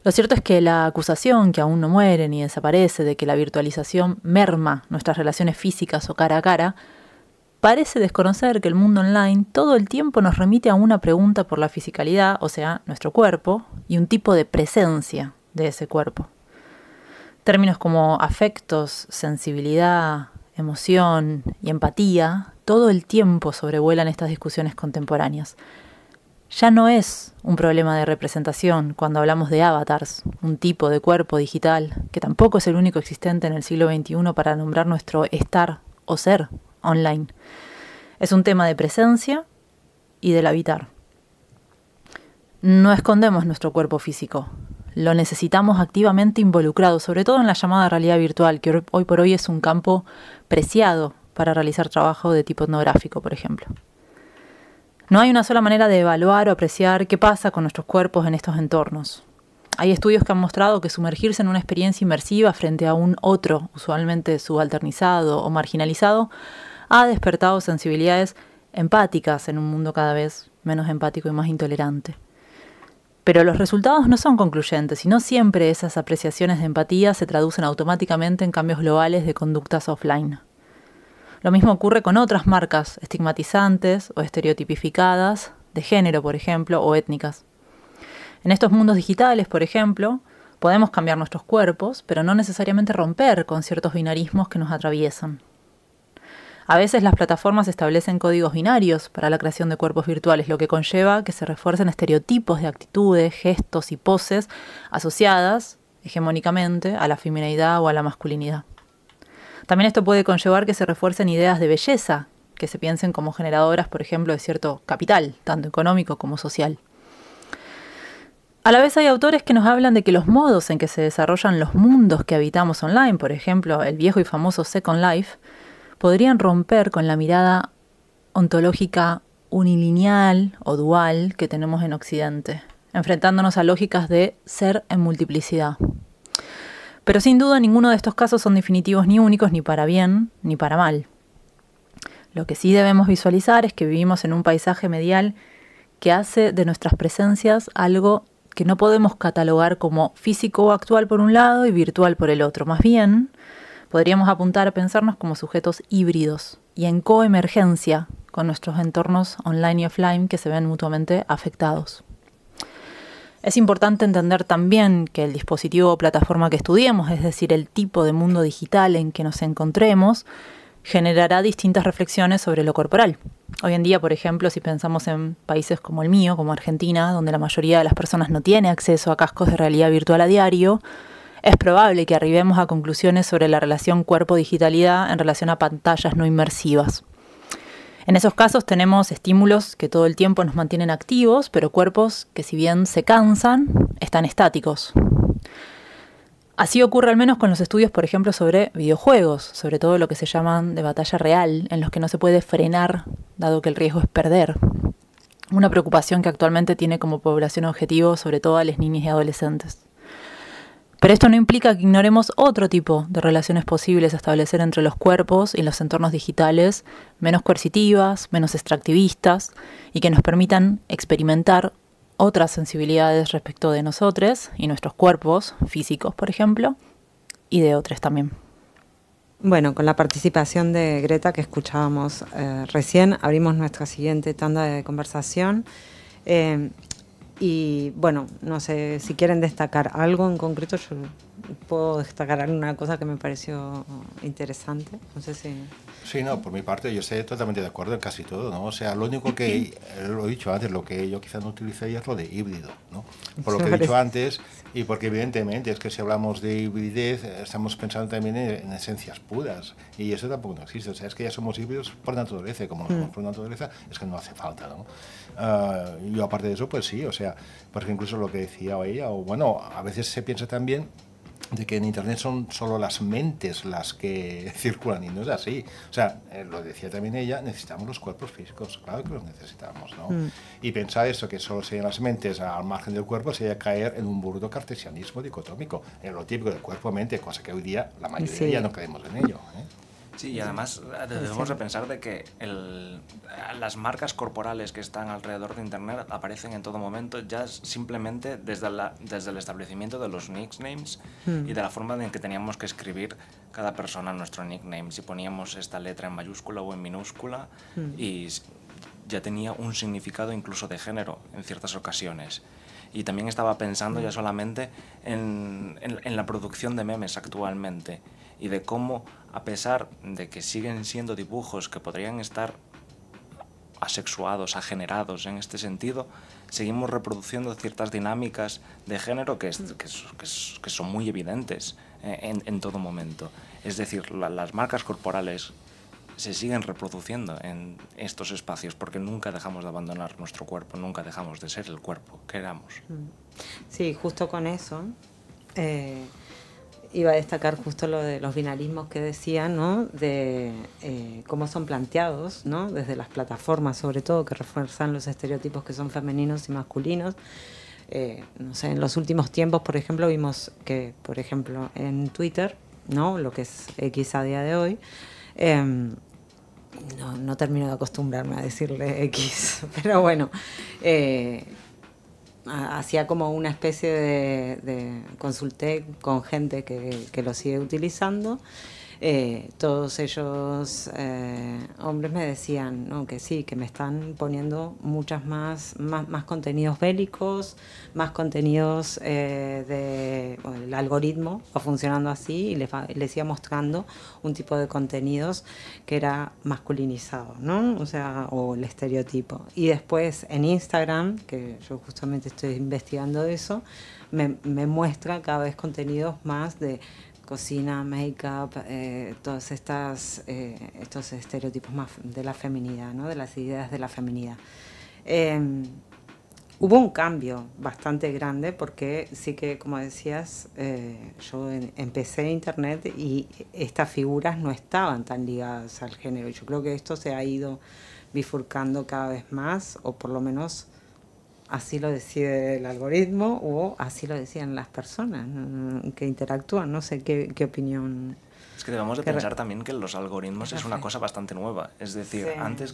Lo cierto es que la acusación, que aún no muere ni desaparece, de que la virtualización merma nuestras relaciones físicas o cara a cara, parece desconocer que el mundo online todo el tiempo nos remite a una pregunta por la fisicalidad, o sea, nuestro cuerpo, y un tipo de presencia de ese cuerpo. Términos como afectos, sensibilidad, emoción y empatía todo el tiempo sobrevuelan estas discusiones contemporáneas. Ya no es un problema de representación cuando hablamos de avatars, un tipo de cuerpo digital, que tampoco es el único existente en el siglo XXI para nombrar nuestro estar o ser online. Es un tema de presencia y del habitar. No escondemos nuestro cuerpo físico. Lo necesitamos activamente involucrado, sobre todo en la llamada realidad virtual, que hoy por hoy es un campo preciado para realizar trabajo de tipo etnográfico, por ejemplo. No hay una sola manera de evaluar o apreciar qué pasa con nuestros cuerpos en estos entornos. Hay estudios que han mostrado que sumergirse en una experiencia inmersiva frente a un otro, usualmente subalternizado o marginalizado, ha despertado sensibilidades empáticas en un mundo cada vez menos empático y más intolerante. Pero los resultados no son concluyentes y no siempre esas apreciaciones de empatía se traducen automáticamente en cambios globales de conductas offline. Lo mismo ocurre con otras marcas estigmatizantes o estereotipificadas, de género, por ejemplo, o étnicas. En estos mundos digitales, por ejemplo, podemos cambiar nuestros cuerpos, pero no necesariamente romper con ciertos binarismos que nos atraviesan. A veces las plataformas establecen códigos binarios para la creación de cuerpos virtuales, lo que conlleva que se refuercen estereotipos de actitudes, gestos y poses asociadas, hegemónicamente, a la femineidad o a la masculinidad. También esto puede conllevar que se refuercen ideas de belleza, que se piensen como generadoras, por ejemplo, de cierto capital, tanto económico como social. A la vez hay autores que nos hablan de que los modos en que se desarrollan los mundos que habitamos online, por ejemplo, el viejo y famoso Second Life, podrían romper con la mirada ontológica unilineal o dual que tenemos en Occidente, enfrentándonos a lógicas de ser en multiplicidad. Pero sin duda ninguno de estos casos son definitivos ni únicos, ni para bien ni para mal. Lo que sí debemos visualizar es que vivimos en un paisaje medial que hace de nuestras presencias algo que no podemos catalogar como físico o actual por un lado y virtual por el otro. Más bien, podríamos apuntar a pensarnos como sujetos híbridos y en coemergencia con nuestros entornos online y offline que se ven mutuamente afectados. Es importante entender también que el dispositivo o plataforma que estudiemos, es decir, el tipo de mundo digital en que nos encontremos, generará distintas reflexiones sobre lo corporal. Hoy en día, por ejemplo, si pensamos en países como el mío, como Argentina, donde la mayoría de las personas no tiene acceso a cascos de realidad virtual a diario, es probable que arribemos a conclusiones sobre la relación cuerpo-digitalidad en relación a pantallas no inmersivas. En esos casos tenemos estímulos que todo el tiempo nos mantienen activos, pero cuerpos que si bien se cansan, están estáticos. Así ocurre al menos con los estudios, por ejemplo, sobre videojuegos, sobre todo lo que se llaman de batalla real, en los que no se puede frenar, dado que el riesgo es perder. Una preocupación que actualmente tiene como población objetivo sobre todo a las niñas y adolescentes. Pero esto no implica que ignoremos otro tipo de relaciones posibles a establecer entre los cuerpos y los entornos digitales, menos coercitivas, menos extractivistas, y que nos permitan experimentar otras sensibilidades respecto de nosotros y nuestros cuerpos físicos, por ejemplo, y de otros también. Bueno, con la participación de Greta que escuchábamos recién, abrimos nuestra siguiente tanda de conversación. Y bueno, no sé si quieren destacar algo en concreto. Yo puedo destacar alguna cosa que me pareció interesante. No sé si... Sí, no, por mi parte yo estoy totalmente de acuerdo en casi todo, ¿no? O sea, lo único que, lo he dicho antes, lo que yo quizás no utilizaría es lo de híbrido, ¿no? Por lo que he dicho antes, y porque evidentemente es que si hablamos de hibridez, estamos pensando también en esencias puras, y eso tampoco no existe. O sea, es que ya somos híbridos por naturaleza, y como somos por naturaleza, es que no hace falta, ¿no? Yo aparte de eso, pues sí, o sea, porque incluso lo que decía ella, o bueno, a veces se piensa también de que en Internet son solo las mentes las que circulan, y no es así. O sea, lo decía también ella, necesitamos los cuerpos físicos, claro que los necesitamos, ¿no? Y pensar eso, que solo sean las mentes al margen del cuerpo, sería caer en un burdo cartesianismo dicotómico, en lo típico del cuerpo-mente, cosa que hoy día la mayoría ya no creemos en ello, ¿eh? Sí, y además debemos de pensar de que las marcas corporales que están alrededor de Internet aparecen en todo momento, ya simplemente desde el establecimiento de los nicknames y de la forma en que teníamos que escribir cada persona nuestro nickname. Si poníamos esta letra en mayúscula o en minúscula, y ya tenía un significado incluso de género en ciertas ocasiones. Y también estaba pensando ya solamente en la producción de memes actualmente, y de cómo, a pesar de que siguen siendo dibujos que podrían estar asexuados, agenerados en este sentido, seguimos reproduciendo ciertas dinámicas de género que son muy evidentes en todo momento. Es decir, las marcas corporales se siguen reproduciendo en estos espacios porque nunca dejamos de abandonar nuestro cuerpo, nunca dejamos de ser el cuerpo que éramos. Sí, justo con eso iba a destacar justo lo de los binarismos que decía, ¿no? De cómo son planteados, ¿no? Desde las plataformas, sobre todo, que refuerzan los estereotipos que son femeninos y masculinos. No sé, en los últimos tiempos, por ejemplo, vimos que, por ejemplo, en Twitter, ¿no? Lo que es X a día de hoy, no termino de acostumbrarme a decirle X, pero bueno, hacía como una especie de consulté con gente que lo sigue utilizando. Todos ellos hombres me decían, ¿no? Que sí, que me están poniendo más contenidos bélicos, más contenidos bueno, el algoritmo va funcionando así y les iba mostrando un tipo de contenidos que era masculinizado, ¿no? O sea, o el estereotipo. Y después en Instagram, que yo justamente estoy investigando eso, me muestra cada vez contenidos más de cocina, make-up, todos estos estereotipos más de la feminidad, ¿no? De las ideas de la feminidad. Hubo un cambio bastante grande porque sí que, como decías, yo empecé Internet y estas figuras no estaban tan ligadas al género. Yo creo que esto se ha ido bifurcando cada vez más, o por lo menos así lo decide el algoritmo o así lo decían las personas que interactúan. No sé qué opinión. Es que debemos de pensar también que los algoritmos es una cosa bastante nueva. Es decir, sí. Antes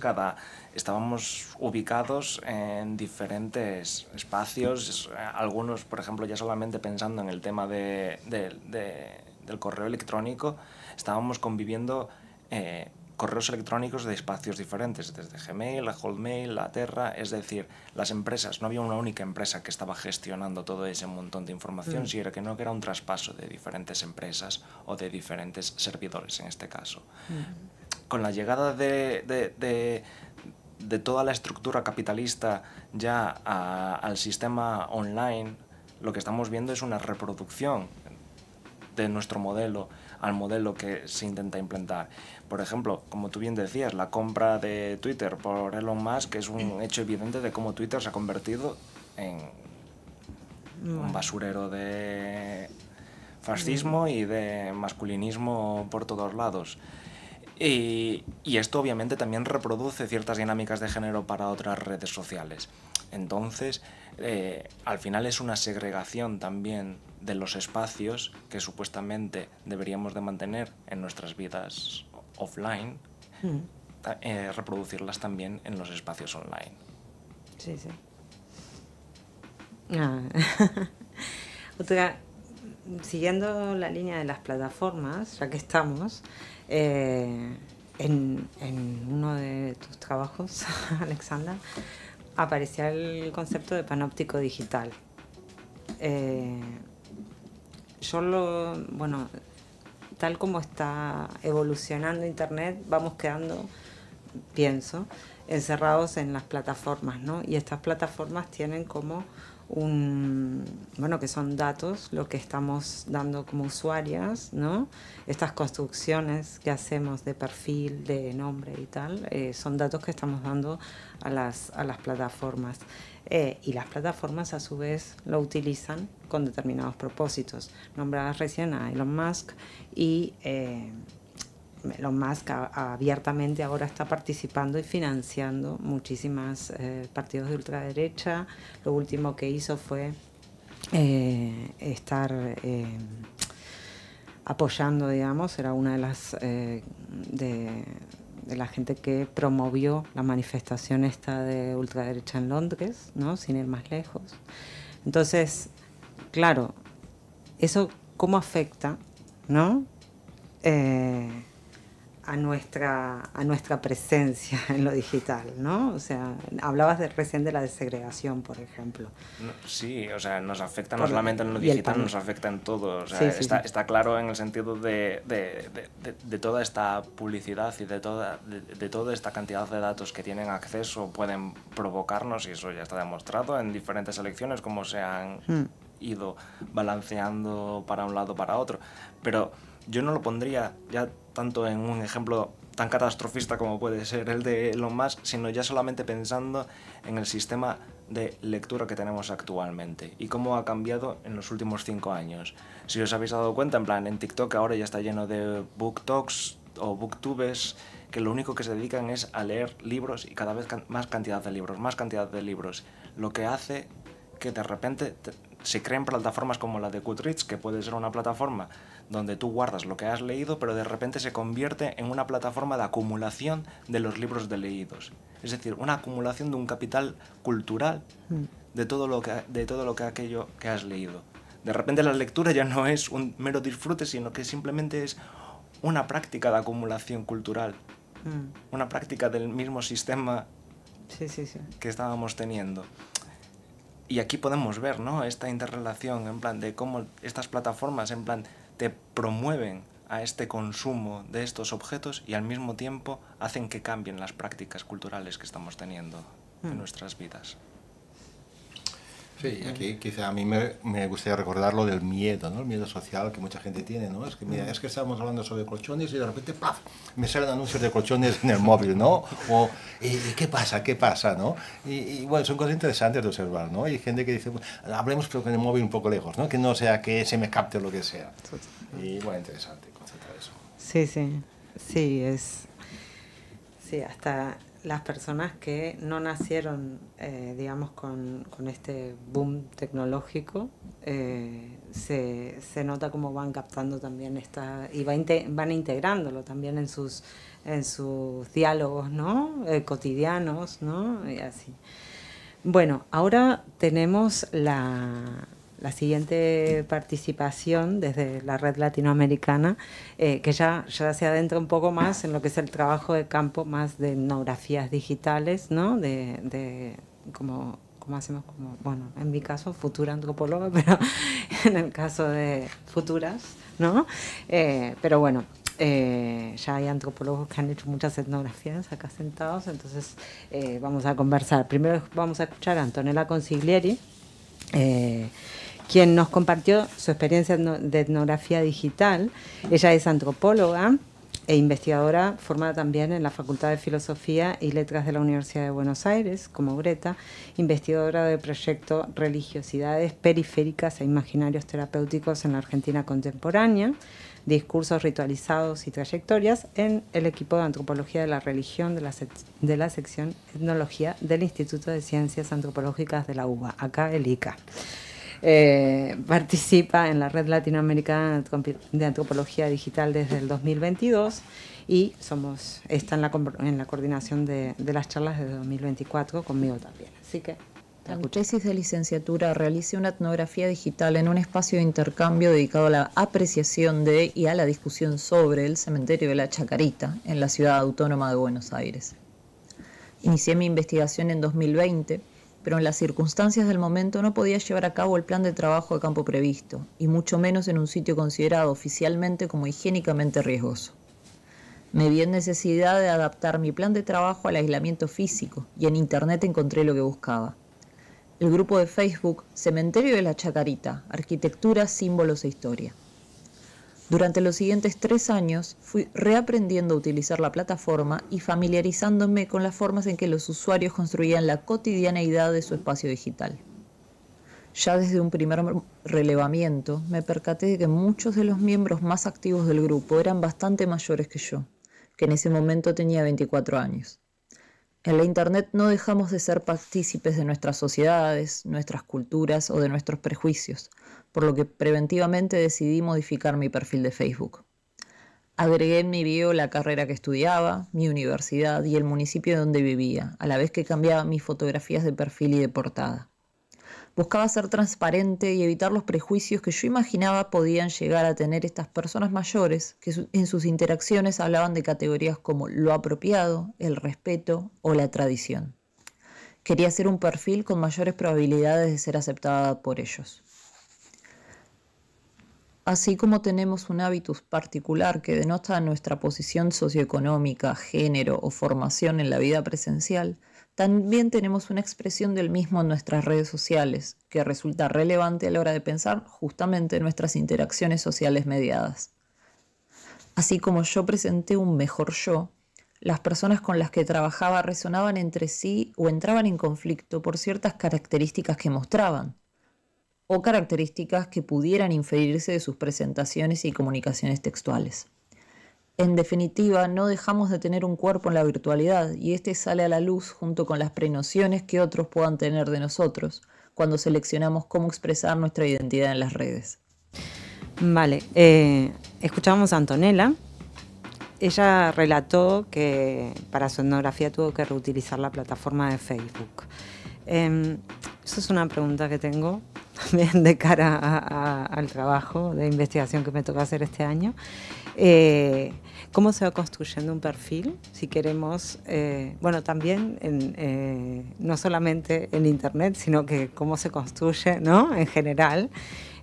estábamos ubicados en diferentes espacios, algunos, por ejemplo, ya solamente pensando en el tema de del correo electrónico, estábamos conviviendo correos electrónicos de espacios diferentes, desde Gmail a Hotmail, a Terra, es decir, las empresas, no había una única empresa que estaba gestionando todo ese montón de información, sino que era un traspaso de diferentes empresas o de diferentes servidores en este caso. Con la llegada de toda la estructura capitalista ya al sistema online, lo que estamos viendo es una reproducción de nuestro modelo al modelo que se intenta implantar. Por ejemplo, como tú bien decías, la compra de Twitter por Elon Musk es un hecho evidente de cómo Twitter se ha convertido en un basurero de fascismo y de masculinismo por todos lados. Y esto obviamente también reproduce ciertas dinámicas de género para otras redes sociales. Entonces, al final es una segregación también de los espacios que supuestamente deberíamos de mantener en nuestras vidas offline, reproducirlas también en los espacios online. Sí, sí. Otra, siguiendo la línea de las plataformas, ya que estamos, en uno de tus trabajos, Alexandra, aparecía el concepto de panóptico digital. Bueno, tal como está evolucionando Internet, vamos quedando, pienso, encerrados en las plataformas, ¿no? Y estas plataformas tienen como que son datos, lo que estamos dando como usuarias, ¿no? Estas construcciones que hacemos de perfil, de nombre y tal, son datos que estamos dando a las plataformas. Y las plataformas a su vez lo utilizan con determinados propósitos. Nombrabas recién a Elon Musk y Elon Musk abiertamente ahora está participando y financiando muchísimos partidos de ultraderecha. Lo último que hizo fue estar apoyando, digamos, era una de las de la gente que promovió la manifestación esta de ultraderecha en Londres, ¿no? Sin ir más lejos. Entonces, claro, eso cómo afecta, ¿no? A nuestra presencia en lo digital, ¿no? O sea, hablabas recién de la desegregación, por ejemplo. Sí, o sea, nos afecta no solamente en lo digital, nos afecta en todo. O sea, sí, está claro en el sentido de toda esta publicidad y de toda esta cantidad de datos que tienen acceso, pueden provocarnos, y eso ya está demostrado en diferentes elecciones, cómo se han ido balanceando para un lado para otro. Pero yo no lo pondría ya tanto en un ejemplo tan catastrofista como puede ser el de Elon Musk, sino ya solamente pensando en el sistema de lectura que tenemos actualmente y cómo ha cambiado en los últimos 5 años. Si os habéis dado cuenta, en TikTok ahora ya está lleno de book talks o booktubers que lo único que se dedican es a leer libros y cada vez más cantidad de libros, lo que hace que de repente se creen plataformas como la de Goodreads, que puede ser una plataforma donde tú guardas lo que has leído, pero de repente se convierte en una plataforma de acumulación de los libros leídos. Es decir, una acumulación de un capital cultural de todo lo que aquello que has leído. De repente la lectura ya no es un mero disfrute, sino que simplemente es una práctica de acumulación cultural, una práctica del mismo sistema que estábamos teniendo. Y aquí podemos ver, ¿no?, esta interrelación, en plan, de cómo estas plataformas, en plan, te promueven a este consumo de estos objetos y al mismo tiempo hacen que cambien las prácticas culturales que estamos teniendo en nuestras vidas. Sí, aquí quizá a mí me gustaría recordar lo del miedo, ¿no? El miedo social que mucha gente tiene, ¿no? Es que, mira, es que estábamos hablando sobre colchones y de repente, ¡paf!, me salen anuncios de colchones en el móvil, ¿no? O, ¿y qué pasa? ¿Qué pasa? ¿No? Y bueno, son cosas interesantes de observar, ¿no? Hay gente que dice, bueno, hablemos pero con el móvil un poco lejos, ¿no? Que no sea que se me capte lo que sea. Y bueno, interesante constatar eso. Sí, hasta las personas que no nacieron, digamos, con este boom tecnológico, se nota cómo van captando también y van integrándolo también en sus diálogos, ¿no? Cotidianos, ¿no? Y así. Bueno, ahora tenemos la la siguiente participación desde la red latinoamericana, que ya se adentra un poco más en lo que es el trabajo de campo, más de etnografías digitales, ¿no? De como hacemos, bueno, en mi caso, futura antropóloga, pero en el caso de futuras, ¿no? Pero bueno, ya hay antropólogos que han hecho muchas etnografías acá sentados, entonces vamos a conversar. Primero vamos a escuchar a Antonella Consiglieri, quien nos compartió su experiencia de etnografía digital. Ella es antropóloga e investigadora formada también en la Facultad de Filosofía y Letras de la Universidad de Buenos Aires, como Greta, investigadora del proyecto Religiosidades Periféricas e Imaginarios Terapéuticos en la Argentina Contemporánea, discursos ritualizados y trayectorias en el equipo de Antropología de la Religión de la sección Etnología del Instituto de Ciencias Antropológicas de la UBA, acá el ICA. Participa en la Red Latinoamericana de Antropología Digital desde el 2022 y está en la coordinación de las charlas desde 2024, conmigo también. Así que en tesis de licenciatura realicé una etnografía digital en un espacio de intercambio dedicado a la apreciación de y a la discusión sobre el cementerio de la Chacarita en la ciudad autónoma de Buenos Aires. Inicié mi investigación en 2020, pero en las circunstancias del momento no podía llevar a cabo el plan de trabajo de campo previsto, y mucho menos en un sitio considerado oficialmente como higiénicamente riesgoso. Me vi en necesidad de adaptar mi plan de trabajo al aislamiento físico, y en Internet encontré lo que buscaba. El grupo de Facebook Cementerio de la Chacarita, Arquitectura, Símbolos e Historia. Durante los siguientes 3 años fui reaprendiendo a utilizar la plataforma y familiarizándome con las formas en que los usuarios construían la cotidianeidad de su espacio digital. Ya desde un primer relevamiento me percaté de que muchos de los miembros más activos del grupo eran bastante mayores que yo, que en ese momento tenía 24 años. En la Internet no dejamos de ser partícipes de nuestras sociedades, nuestras culturas o de nuestros prejuicios, por lo que preventivamente decidí modificar mi perfil de Facebook. Agregué en mi bio la carrera que estudiaba, mi universidad y el municipio donde vivía, a la vez que cambiaba mis fotografías de perfil y de portada. Buscaba ser transparente y evitar los prejuicios que yo imaginaba podían llegar a tener estas personas mayores que en sus interacciones hablaban de categorías como lo apropiado, el respeto o la tradición. Quería hacer un perfil con mayores probabilidades de ser aceptada por ellos. Así como tenemos un hábitus particular que denota nuestra posición socioeconómica, género o formación en la vida presencial, también tenemos una expresión del mismo en nuestras redes sociales, que resulta relevante a la hora de pensar justamente en nuestras interacciones sociales mediadas. Así como yo presenté un mejor yo, las personas con las que trabajaba resonaban entre sí o entraban en conflicto por ciertas características que mostraban, o características que pudieran inferirse de sus presentaciones y comunicaciones textuales. En definitiva, no dejamos de tener un cuerpo en la virtualidad y este sale a la luz junto con las prenociones que otros puedan tener de nosotros cuando seleccionamos cómo expresar nuestra identidad en las redes. Vale, escuchamos a Antonella. Ella relató que para su etnografía tuvo que reutilizar la plataforma de Facebook. Eso es una pregunta que tengo también de cara al trabajo de investigación que me toca hacer este año. ¿Cómo se va construyendo un perfil? Si queremos, bueno, también no solamente en Internet, sino que cómo se construye, ¿no? En general,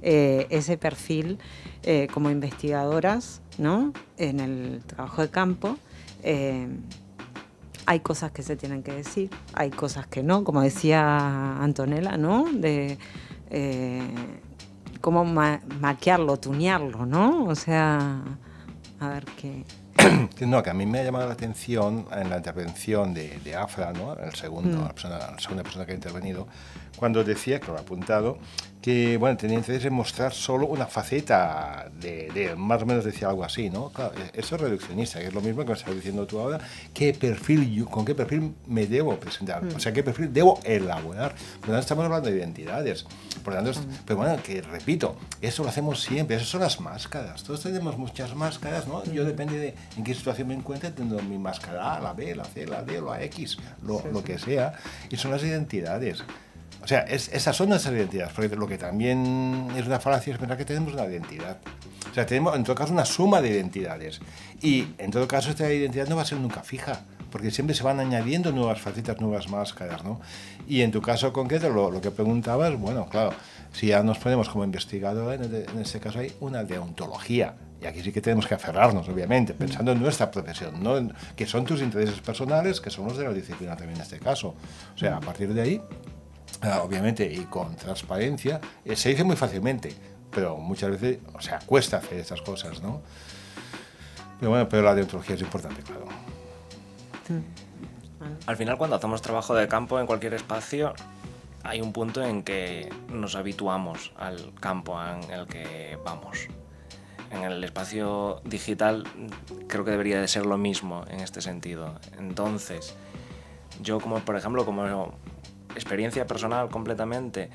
ese perfil como investigadoras, ¿no? En el trabajo de campo. Hay cosas que se tienen que decir, hay cosas que no, como decía Antonella, ¿no? De cómo maquearlo, tunearlo, ¿no? O sea, a ver qué... No, que a mí me ha llamado la atención en la intervención de Afra, ¿no? La segunda persona que ha intervenido, cuando decía, que lo he apuntado, que bueno, tenía interés en mostrar solo una faceta de más o menos decía algo así, ¿no? Claro, eso es reduccionista, que es lo mismo que me estás diciendo tú ahora, ¿con qué perfil me debo presentar? O sea, ¿qué perfil debo elaborar? Por lo tanto, estamos hablando de identidades. Por lo tanto, pero bueno, que repito, eso lo hacemos siempre, esas son las máscaras. Todos tenemos muchas máscaras, ¿no? Yo depende de en qué situación me encuentre, tengo mi máscara A, la B, la C, la D, la X, lo que sea, y son las identidades. O sea, esas son nuestras identidades, porque lo que también es una falacia es pensar que tenemos una identidad. O sea, tenemos en todo caso una suma de identidades. Y en todo caso esta identidad no va a ser nunca fija, porque siempre se van añadiendo nuevas facetas, nuevas máscaras, ¿no? Y en tu caso concreto, lo que preguntabas, bueno, claro, si ya nos ponemos como investigador, en este caso hay una deontología. Y aquí sí que tenemos que aferrarnos, obviamente, pensando en nuestra profesión, ¿no? Que son tus intereses personales, que son los de la disciplina también en este caso. O sea, a partir de ahí, obviamente, y con transparencia, se dice muy fácilmente, pero muchas veces, o sea, cuesta hacer estas cosas, ¿no? Pero bueno, pero la deontología es importante, claro. Al final, cuando hacemos trabajo de campo en cualquier espacio, hay un punto en que nos habituamos al campo en el que vamos. En el espacio digital creo que debería de ser lo mismo en este sentido. Entonces, yo como, por ejemplo, como experiencia personal completamente,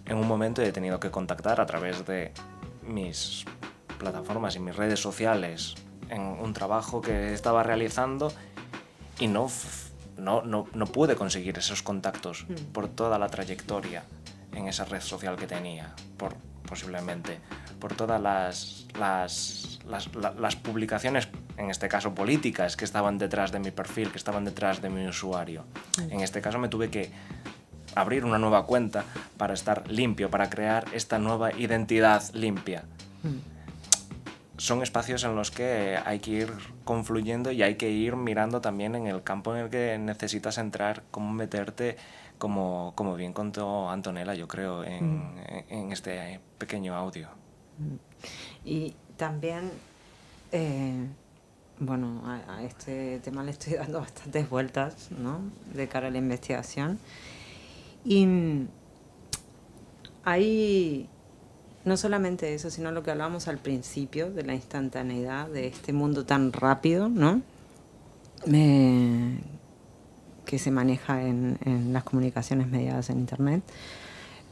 en un momento he tenido que contactar a través de mis plataformas y mis redes sociales en un trabajo que estaba realizando y no pude conseguir esos contactos por toda la trayectoria en esa red social que tenía, posiblemente por todas las publicaciones, en este caso políticas, que estaban detrás de mi perfil, que estaban detrás de mi usuario. En este caso me tuve que abrir una nueva cuenta para estar limpio, para crear esta nueva identidad limpia. Son espacios en los que hay que ir confluyendo y hay que ir mirando también en el campo en el que necesitas entrar, cómo meterte, como bien contó Antonella, yo creo, en este pequeño audio. Y también, bueno, a este tema le estoy dando bastantes vueltas, ¿no?, de cara a la investigación. Y hay no solamente eso, sino lo que hablábamos al principio, de la instantaneidad, de este mundo tan rápido, ¿no?, que se maneja en las comunicaciones mediadas en Internet.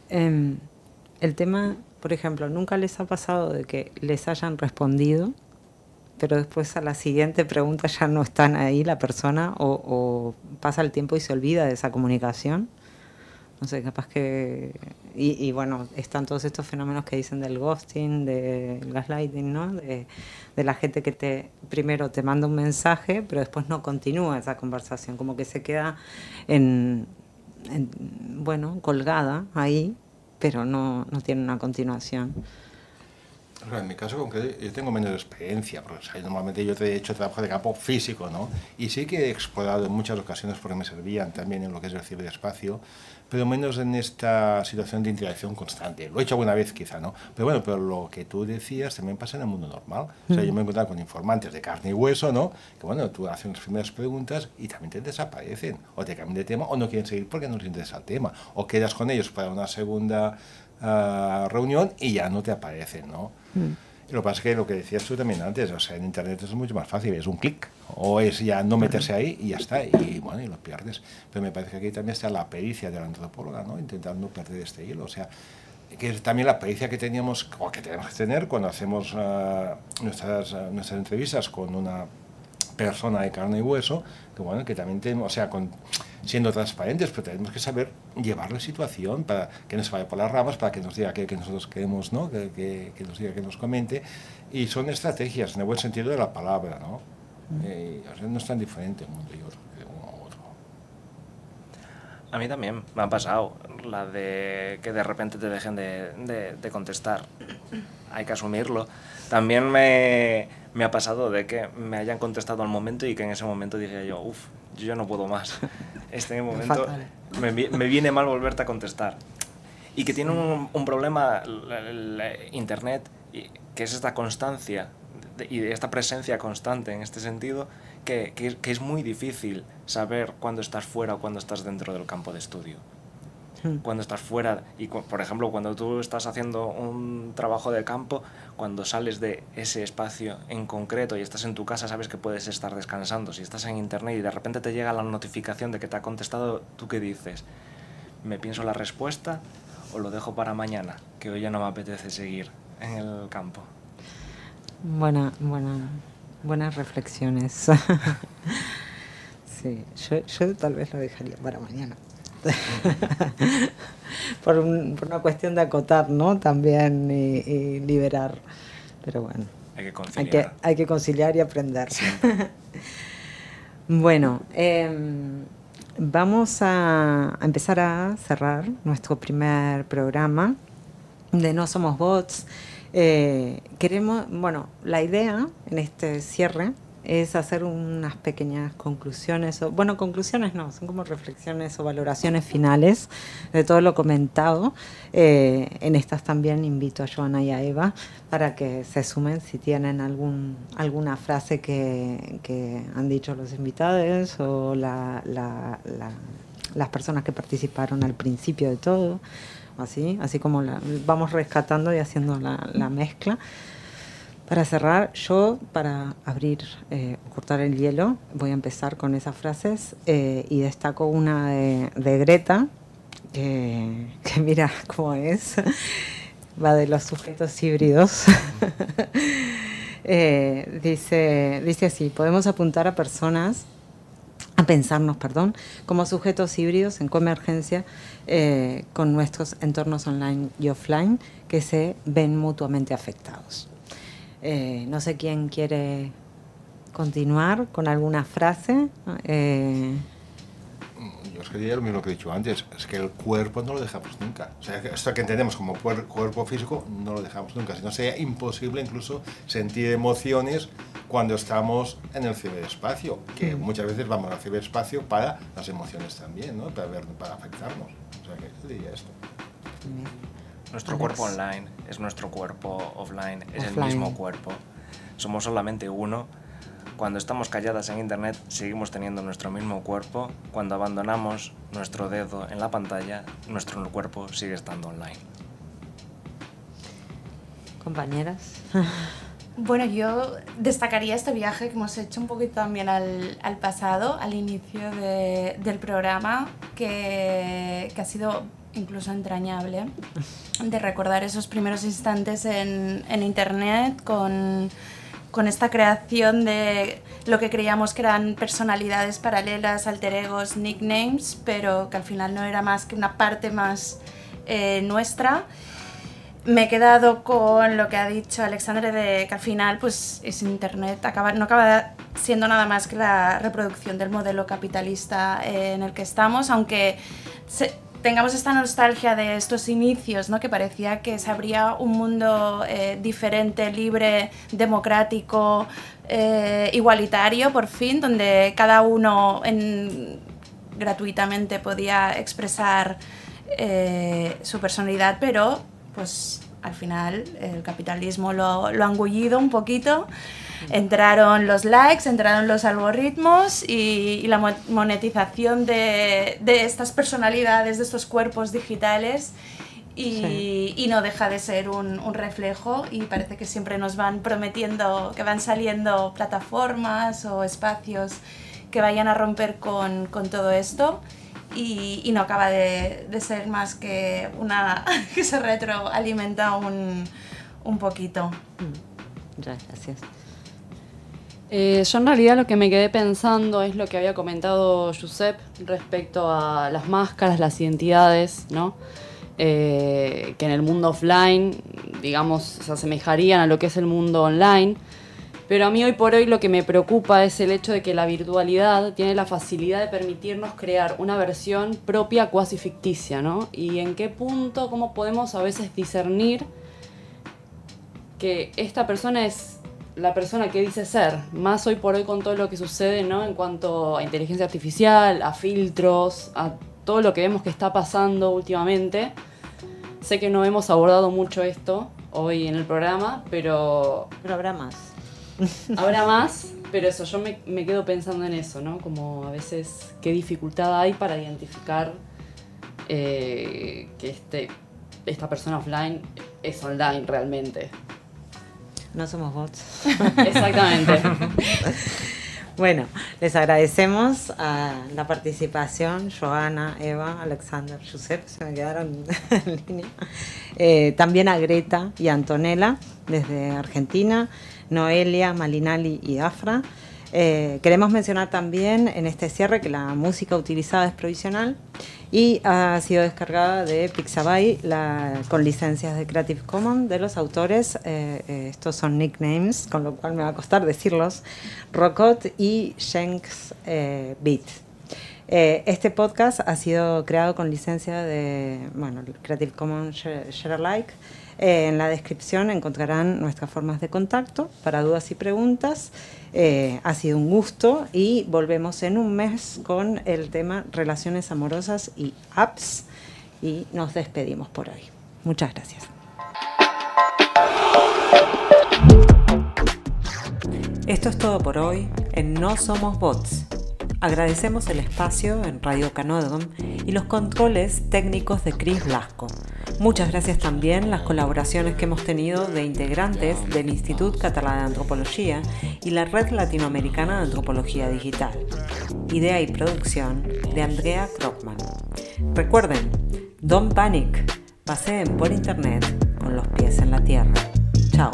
El tema, por ejemplo, ¿nunca les ha pasado de que les hayan respondido, pero después a la siguiente pregunta ya no están ahí la persona, o pasa el tiempo y se olvida de esa comunicación? No sé, capaz que... Y bueno, están todos estos fenómenos que dicen del ghosting, del gaslighting, ¿no? De la gente que primero te manda un mensaje, pero después no continúa esa conversación, como que se queda bueno, colgada ahí, pero no tiene una continuación. En mi caso concreto, yo tengo menos experiencia, porque normalmente yo he hecho trabajo de campo físico, ¿no? Y sí que he explorado en muchas ocasiones porque me servían también en lo que es el ciberespacio, pero menos en esta situación de interacción constante. Lo he hecho alguna vez quizá, ¿no? Pero bueno, pero lo que tú decías también pasa en el mundo normal. O sea, yo me he encontrado con informantes de carne y hueso, ¿no? Que bueno, tú haces las primeras preguntas y también te desaparecen, o te cambian de tema, o no quieren seguir porque no les interesa el tema, o quedas con ellos para una segunda reunión y ya no te aparecen, ¿no? Lo que pasa es que lo que decías tú también antes, o sea, en Internet es mucho más fácil, es un clic, o es ya no meterse ahí y ya está, y bueno, y lo pierdes. Pero me parece que aquí también está la pericia de la antropóloga, ¿no?, intentando perder este hilo, o sea, que es también la pericia que teníamos, o que tenemos que tener cuando hacemos nuestras entrevistas con una persona de carne y hueso, que bueno, que también tenemos, o sea, siendo transparentes, pero tenemos que saber llevar la situación para que no se vaya por las ramas, para que nos diga que nosotros queremos, ¿no?, que nos diga, que nos comente, y son estrategias en el buen sentido de la palabra, ¿no? O sea, no es tan diferente un mundo y otro, de uno a otro. A mí también me ha pasado la de que de repente te dejen de contestar. Hay que asumirlo. También me ha pasado de que me hayan contestado al momento y que en ese momento dije yo, yo ya no puedo más. Este momento me viene mal volverte a contestar. Y que tiene un problema el Internet, que es esta constancia y esta presencia constante en este sentido, que es muy difícil saber cuándo estás fuera o cuándo estás dentro del campo de estudio. Cuando estás fuera, y por ejemplo cuando tú estás haciendo un trabajo de campo, cuando sales de ese espacio en concreto y estás en tu casa, sabes que puedes estar descansando. Si estás en Internet y de repente te llega la notificación de que te ha contestado, ¿tú qué dices? ¿Me pienso la respuesta o lo dejo para mañana, que hoy ya no me apetece seguir en el campo? Buenas reflexiones. Sí, yo tal vez lo dejaría para mañana. por una cuestión de acotar, ¿no? También y liberar. Pero bueno, hay que conciliar. Hay que conciliar y aprender. Bueno, vamos a empezar a cerrar nuestro primer programa de No Somos Bots. Queremos, bueno, la idea en este cierre es hacer unas pequeñas conclusiones, conclusiones no, son como reflexiones o valoraciones finales de todo lo comentado. En estas también invito a Joana y a Eva para que se sumen si tienen alguna frase que han dicho los invitados o las personas que participaron al principio de todo, así como vamos rescatando y haciendo la mezcla. Para cerrar, yo, para abrir, cortar el hielo, voy a empezar con esas frases y destaco una de Greta, que mira cómo es, va de los sujetos híbridos. Dice así: podemos apuntar a pensarnos, como sujetos híbridos en coemergencia con nuestros entornos online y offline que se ven mutuamente afectados. No sé quién quiere continuar con alguna frase. Yo os quería lo mismo que he dicho antes, es que el cuerpo no lo dejamos nunca. O sea, esto que entendemos como cuerpo físico no lo dejamos nunca. Si no, sería imposible incluso sentir emociones cuando estamos en el ciberespacio, que muchas veces vamos al ciberespacio para las emociones también, ¿no? Para afectarnos. O sea, que yo diría esto. Nuestro cuerpo online es nuestro cuerpo offline, es el mismo cuerpo. Somos solamente uno. Cuando estamos calladas en internet seguimos teniendo nuestro mismo cuerpo. Cuando abandonamos nuestro dedo en la pantalla, nuestro cuerpo sigue estando online. Compañeras. Bueno, yo destacaría este viaje que hemos hecho un poquito también al pasado, al inicio del programa, que ha sido incluso entrañable, de recordar esos primeros instantes en internet con esta creación de lo que creíamos que eran personalidades paralelas, alter egos, nicknames, pero que al final no era más que una parte más nuestra. Me he quedado con lo que ha dicho Alexandre, de que al final pues es internet, no acaba siendo nada más que la reproducción del modelo capitalista en el que estamos, aunque tengamos esta nostalgia de estos inicios, ¿no? Que parecía que se abría un mundo diferente, libre, democrático, igualitario, por fin, donde cada uno gratuitamente podía expresar su personalidad, pero pues al final el capitalismo lo ha engullido un poquito. Entraron los likes, entraron los algoritmos y la monetización de estas personalidades, de estos cuerpos digitales, y no deja de ser un reflejo, y parece que siempre nos van prometiendo que van saliendo plataformas o espacios que vayan a romper con todo esto, y no acaba de ser más que una que se retroalimenta un poquito. Gracias. Yo en realidad lo que me quedé pensando es lo que había comentado Josep respecto a las máscaras, las identidades, ¿no? Que en el mundo offline, digamos, se asemejarían a lo que es el mundo online. Pero a mí hoy por hoy lo que me preocupa es el hecho de que la virtualidad tiene la facilidad de permitirnos crear una versión propia cuasi ficticia, ¿no? Y en qué punto, cómo podemos a veces discernir que esta persona es la persona que dice ser, más hoy por hoy con todo lo que sucede, ¿no? En cuanto a inteligencia artificial, a filtros, a todo lo que vemos que está pasando últimamente. Sé que no hemos abordado mucho esto hoy en el programa, pero habrá más. Habrá más, pero eso, yo me quedo pensando en eso, ¿no? Como a veces qué dificultad hay para identificar que esta persona offline es online realmente. No somos bots. Exactamente. Bueno, les agradecemos a la participación, Joana, Eva, Alexander, Josep, se me quedaron en línea. También a Greta y Antonella, desde Argentina, Noelia, Malinali y Afra. Queremos mencionar también en este cierre que la música utilizada es provisional y ha sido descargada de Pixabay con licencias de Creative Commons de los autores. Estos son nicknames, con lo cual me va a costar decirlos: Rocot y Shanks Beat. Este podcast ha sido creado con licencia de Creative Commons Share Alike. En la descripción encontrarán nuestras formas de contacto para dudas y preguntas. Ha sido un gusto y volvemos en un mes con el tema relaciones amorosas y apps, y nos despedimos por hoy. Muchas gracias. Esto es todo por hoy en No Somos Bots. Agradecemos el espacio en Radio Canódrom y los controles técnicos de Cris Blasco. Muchas gracias también las colaboraciones que hemos tenido de integrantes del Institut Català d'Antropología y la Red Latinoamericana de Antropología Digital. Idea y producción de Andrea Krogman. Recuerden, don't panic, paseen por internet con los pies en la tierra. Chao.